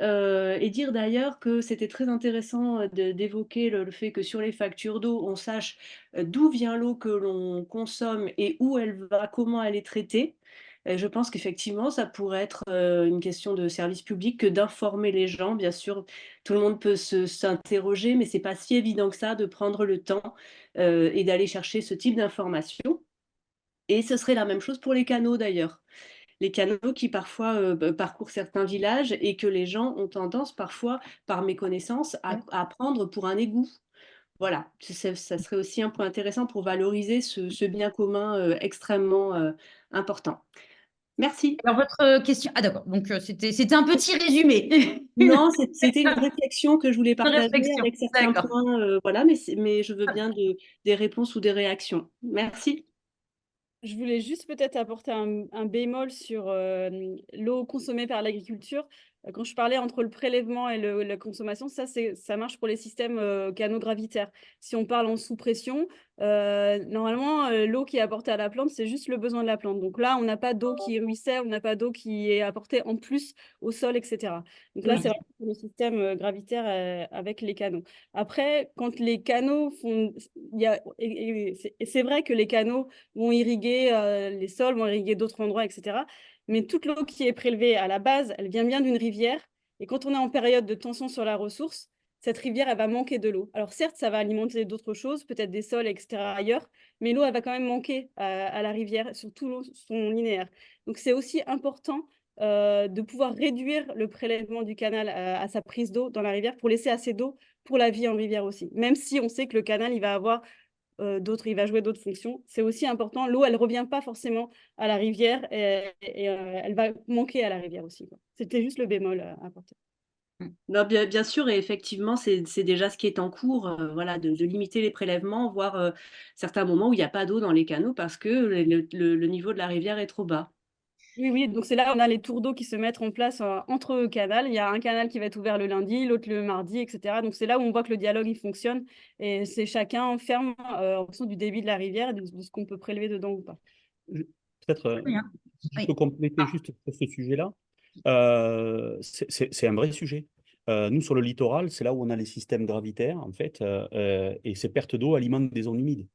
dire d'ailleurs que c'était très intéressant d'évoquer le fait que sur les factures d'eau, on sache d'où vient l'eau que l'on consomme et où elle va, comment elle est traitée. Et je pense qu'effectivement, ça pourrait être une question de service public que d'informer les gens. Bien sûr, tout le monde peut s'interroger, mais c'est pas si évident que ça de prendre le temps et d'aller chercher ce type d'information. Et ce serait la même chose pour les canaux d'ailleurs. Les canaux qui parfois parcourent certains villages et que les gens ont tendance parfois, par méconnaissance, à prendre pour un égout. Voilà, ça serait aussi un point intéressant pour valoriser ce bien commun extrêmement important. Merci. Alors, votre question. Ah, d'accord. Donc, c'était un petit résumé. Non, c'était une réflexion que je voulais Une partager réflexion. avec certains D'accord. points, voilà, mais je veux bien des réponses ou des réactions. Merci. Je voulais juste peut-être apporter un bémol sur l'eau consommée par l'agriculture. Quand je parlais entre le prélèvement et la consommation, ça marche pour les systèmes canaux gravitaires. Si on parle en sous-pression, normalement, l'eau qui est apportée à la plante, c'est juste le besoin de la plante. Donc là, on n'a pas d'eau qui ruisselle, on n'a pas d'eau qui est apportée en plus au sol, etc. Donc là, Oui. c'est vraiment pour le système gravitaire avec les canaux. Après, quand les canaux font... et c'est vrai que les canaux vont irriguer les sols, vont irriguer d'autres endroits, etc. Mais toute l'eau qui est prélevée à la base, elle vient bien d'une rivière. Et quand on est en période de tension sur la ressource, cette rivière, elle va manquer de l'eau. Alors certes, ça va alimenter d'autres choses, peut-être des sols, etc. ailleurs, mais l'eau, elle va quand même manquer à la rivière sur tout son linéaire. Donc c'est aussi important de pouvoir réduire le prélèvement du canal à sa prise d'eau dans la rivière pour laisser assez d'eau pour la vie en rivière aussi. Même si on sait que le canal, il va avoir il va jouer d'autres fonctions. C'est aussi important. L'eau, elle ne revient pas forcément à la rivière et elle va manquer à la rivière aussi, quoi. C'était juste le bémol important. Non, bien sûr, et effectivement, c'est déjà ce qui est en cours, voilà, de limiter les prélèvements, voire certains moments où il n'y a pas d'eau dans les canaux parce que le niveau de la rivière est trop bas. Oui, oui, donc c'est là on a les tours d'eau qui se mettent en place entre canaux. Il y a un canal qui va être ouvert le lundi, l'autre le mardi, etc. Donc c'est là où on voit que le dialogue il fonctionne et c'est chacun ferme en fonction du débit de la rivière et de ce qu'on peut prélever dedans ou pas. Peut-être, Très bien. si je Oui. peux compléter juste sur ce sujet-là, c'est un vrai sujet. Nous, sur le littoral, c'est là où on a les systèmes gravitaires, en fait, et ces pertes d'eau alimentent des zones humides.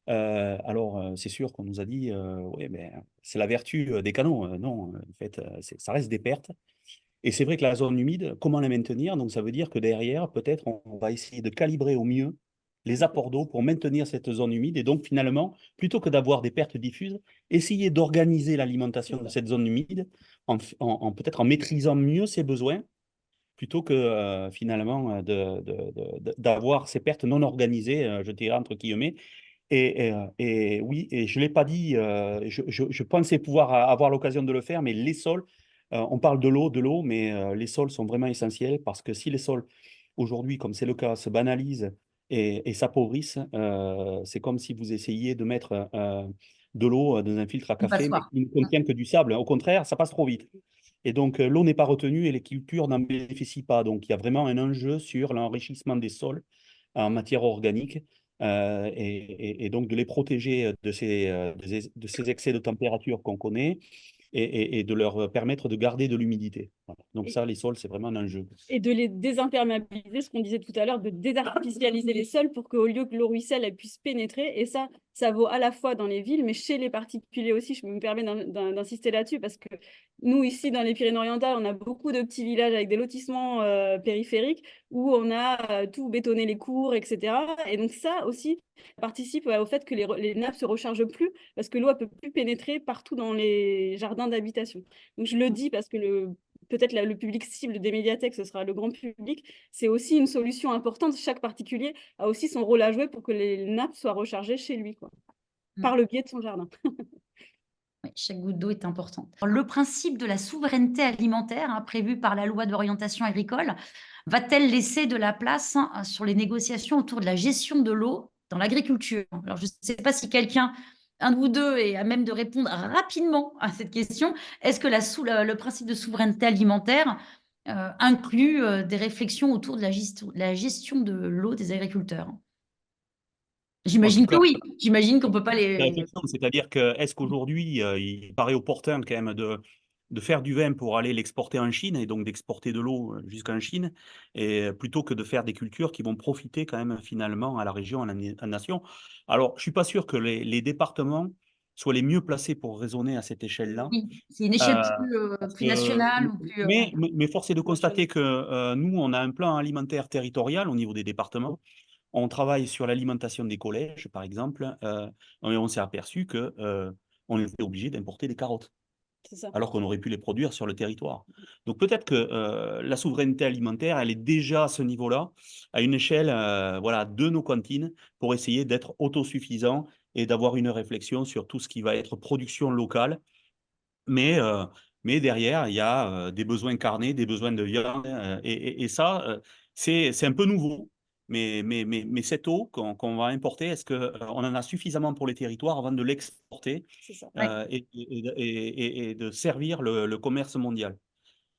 Alors, c'est sûr qu'on nous a dit, oui, mais c'est la vertu des canaux. Non, en fait, ça reste des pertes. Et c'est vrai que la zone humide, comment la maintenir? Donc, ça veut dire que derrière, peut-être, on va essayer de calibrer au mieux les apports d'eau pour maintenir cette zone humide. Et donc, finalement, plutôt que d'avoir des pertes diffuses, essayer d'organiser l'alimentation de cette zone humide peut-être en maîtrisant mieux ses besoins, plutôt que finalement d'avoir ces pertes non organisées, je dirais entre guillemets. Et oui, et je ne l'ai pas dit, je pensais pouvoir avoir l'occasion de le faire, mais les sols, on parle de l'eau, mais les sols sont vraiment essentiels parce que si les sols, aujourd'hui, comme c'est le cas, se banalisent et s'appauvrissent, c'est comme si vous essayiez de mettre de l'eau dans un filtre à Une café, mais passoire. qui ne contient que du sable. Au contraire, ça passe trop vite. Et donc, l'eau n'est pas retenue et les cultures n'en bénéficient pas. Donc, il y a vraiment un enjeu sur l'enrichissement des sols en matière organique et donc de les protéger de ces excès de température qu'on connaît et de leur permettre de garder de l'humidité. Voilà. Donc ça, les sols, c'est vraiment un enjeu. Et de les désimperméabiliser, ce qu'on disait tout à l'heure, de désartificialiser les sols pour qu'au lieu que l'eau ruisselle, elle puisse pénétrer. Et ça vaut à la fois dans les villes, mais chez les particuliers aussi. Je me permets d'insister là-dessus parce que nous, ici, dans les Pyrénées-Orientales, on a beaucoup de petits villages avec des lotissements périphériques où on a tout bétonné les cours, etc. Et donc ça aussi participe au fait que les nappes se rechargent plus parce que l'eau ne peut plus pénétrer partout dans les jardins d'habitation. Donc je le dis parce que peut-être le public cible des médiathèques, ce sera le grand public, c'est aussi une solution importante. Chaque particulier a aussi son rôle à jouer pour que les nappes soient rechargées chez lui, quoi, par le biais de son jardin. Oui, chaque goutte d'eau est importante. Le principe de la souveraineté alimentaire, prévu par la loi d'orientation agricole, va-t-elle laisser de la place sur les négociations autour de la gestion de l'eau dans l'agriculture? Alors, je ne sais pas si un de vous deux est à même de répondre rapidement à cette question. Est-ce que le principe de souveraineté alimentaire inclut des réflexions autour de la gestion de l'eau des agriculteurs? En tout J'imagine que cas, oui. J'imagine qu'on ne peut pas la les... réflexion, c'est-à-dire que est-ce qu'aujourd'hui, il paraît opportun quand même de faire du vin pour aller l'exporter en Chine et donc d'exporter de l'eau jusqu'en Chine, et plutôt que de faire des cultures qui vont profiter quand même finalement à la région, à la nation. Alors, je ne suis pas sûr que les départements soient les mieux placés pour raisonner à cette échelle-là. Oui, c'est une échelle Parce plus que, nationale ou plus... mais force est de constater que nous, on a un plan alimentaire territorial au niveau des départements. On travaille sur l'alimentation des collèges, par exemple, et on s'est aperçu qu'on était obligé d'importer des carottes, C'est ça. alors qu'on aurait pu les produire sur le territoire. Donc peut-être que la souveraineté alimentaire, elle est déjà à ce niveau-là, à une échelle voilà, de nos cantines, pour essayer d'être autosuffisant et d'avoir une réflexion sur tout ce qui va être production locale. Mais, euh, mais derrière, il y a des besoins carnés, des besoins de viande, et ça, c'est un peu nouveau. Mais cette eau qu'on va importer, est-ce qu'on en a suffisamment pour les territoires avant de l'exporter C'est ça. Ouais. et de servir le commerce mondial?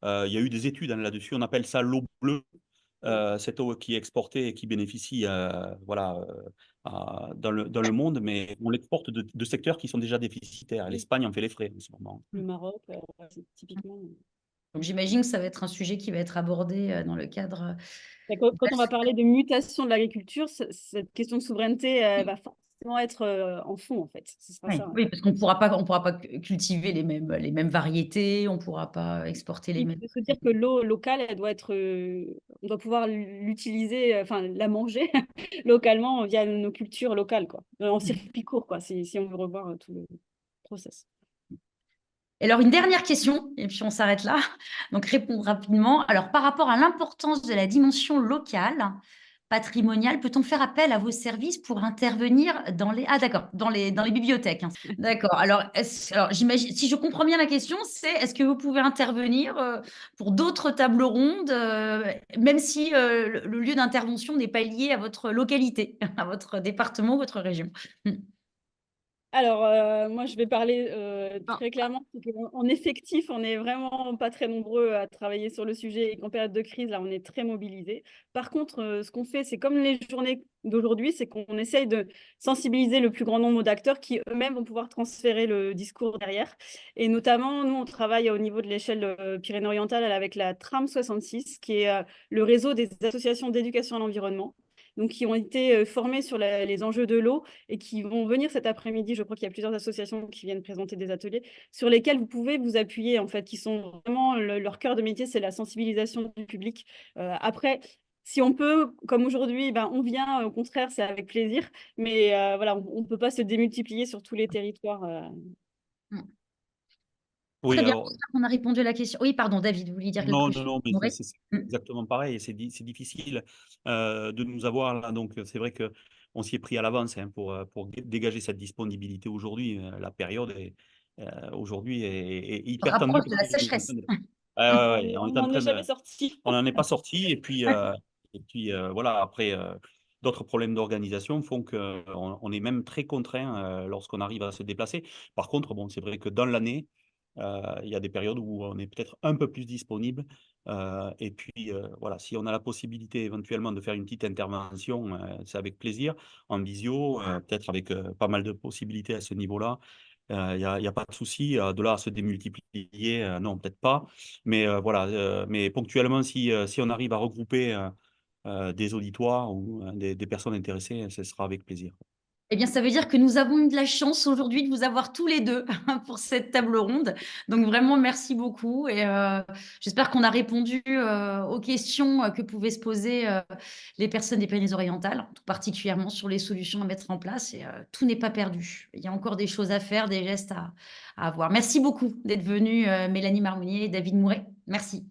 Il y a eu des études là-dessus, on appelle ça l'eau bleue, cette eau qui est exportée et qui bénéficie voilà, dans le monde, mais on l'exporte de secteurs qui sont déjà déficitaires. Et l'Espagne en fait les frais en ce moment. Le Maroc, c'est typiquement. Donc j'imagine que ça va être un sujet qui va être abordé dans le cadre... Quand on va parler de mutation de l'agriculture, cette question de souveraineté va forcément être en fond, en fait. Ce sera Oui, ça. oui, parce qu'on ne pourra pas cultiver les mêmes variétés, on ne pourra pas exporter les Il mêmes... faut se dire que l'eau locale, elle doit être, on doit pouvoir l'utiliser, enfin la manger localement via nos cultures locales, quoi, en circuit court, quoi, si on veut revoir tout le process. Et alors, une dernière question, et puis on s'arrête là. Donc, répondre rapidement. Alors, par rapport à l'importance de la dimension locale, patrimoniale, peut-on faire appel à vos services pour intervenir dans les... Ah, d'accord, dans les bibliothèques, hein. D'accord. Alors, j'imagine, si je comprends bien la question, c'est est-ce que vous pouvez intervenir pour d'autres tables rondes, même si le lieu d'intervention n'est pas lié à votre localité, à votre département, votre région? Alors, moi, je vais parler très clairement. En effectif, on n'est vraiment pas très nombreux à travailler sur le sujet et qu'en période de crise, là, on est très mobilisés. Par contre, ce qu'on fait, c'est comme les journées d'aujourd'hui, c'est qu'on essaye de sensibiliser le plus grand nombre d'acteurs qui eux-mêmes vont pouvoir transférer le discours derrière. Et notamment, nous, on travaille au niveau de l'échelle Pyrénées-Orientales avec la TRAM 66, qui est le réseau des associations d'éducation à l'environnement. donc qui ont été formés sur les enjeux de l'eau et qui vont venir cet après-midi. Je crois qu'il y a plusieurs associations qui viennent présenter des ateliers sur lesquels vous pouvez vous appuyer, en fait, qui sont vraiment leur cœur de métier, c'est la sensibilisation du public. Après, si on peut, comme aujourd'hui, ben, on vient, au contraire, c'est avec plaisir, mais voilà, on ne peut pas se démultiplier sur tous les territoires. Mm. Oui, Très bien, alors, j'espère qu'on a répondu à la question. Oui, pardon, David, vous vouliez dire non, quelque non, chose? non, mais Oui. c'est exactement pareil. Et c'est difficile de nous avoir là. Donc, c'est vrai qu'on s'y est pris à l'avance hein, pour dégager cette disponibilité aujourd'hui. La période aujourd'hui est On se hyper tendue rapproche de parce la qu'on est en sécheresse. train de- ouais, ouais, On on est en n'en est train jamais de, sorti. on n'en est pas sorti. Et puis voilà, après, d'autres problèmes d'organisation font qu'on est même très contraint lorsqu'on arrive à se déplacer. Par contre, bon, c'est vrai que dans l'année, il y a des périodes où on est peut-être un peu plus disponible. Et puis, voilà, si on a la possibilité éventuellement de faire une petite intervention, c'est avec plaisir, en visio, peut-être avec pas mal de possibilités à ce niveau-là. Il y a pas de souci. De là à se démultiplier, non, peut-être pas. Mais voilà, mais ponctuellement, si on arrive à regrouper des auditoires ou des personnes intéressées, ce sera avec plaisir. Eh bien, ça veut dire que nous avons eu de la chance aujourd'hui de vous avoir tous les deux pour cette table ronde. Donc, vraiment, merci beaucoup. Et j'espère qu'on a répondu aux questions que pouvaient se poser les personnes des Pyrénées-Orientales, tout particulièrement sur les solutions à mettre en place. Et tout n'est pas perdu. Il y a encore des choses à faire, des gestes à avoir. Merci beaucoup d'être venus, Mélanie Marmonnier et David Mouret. Merci.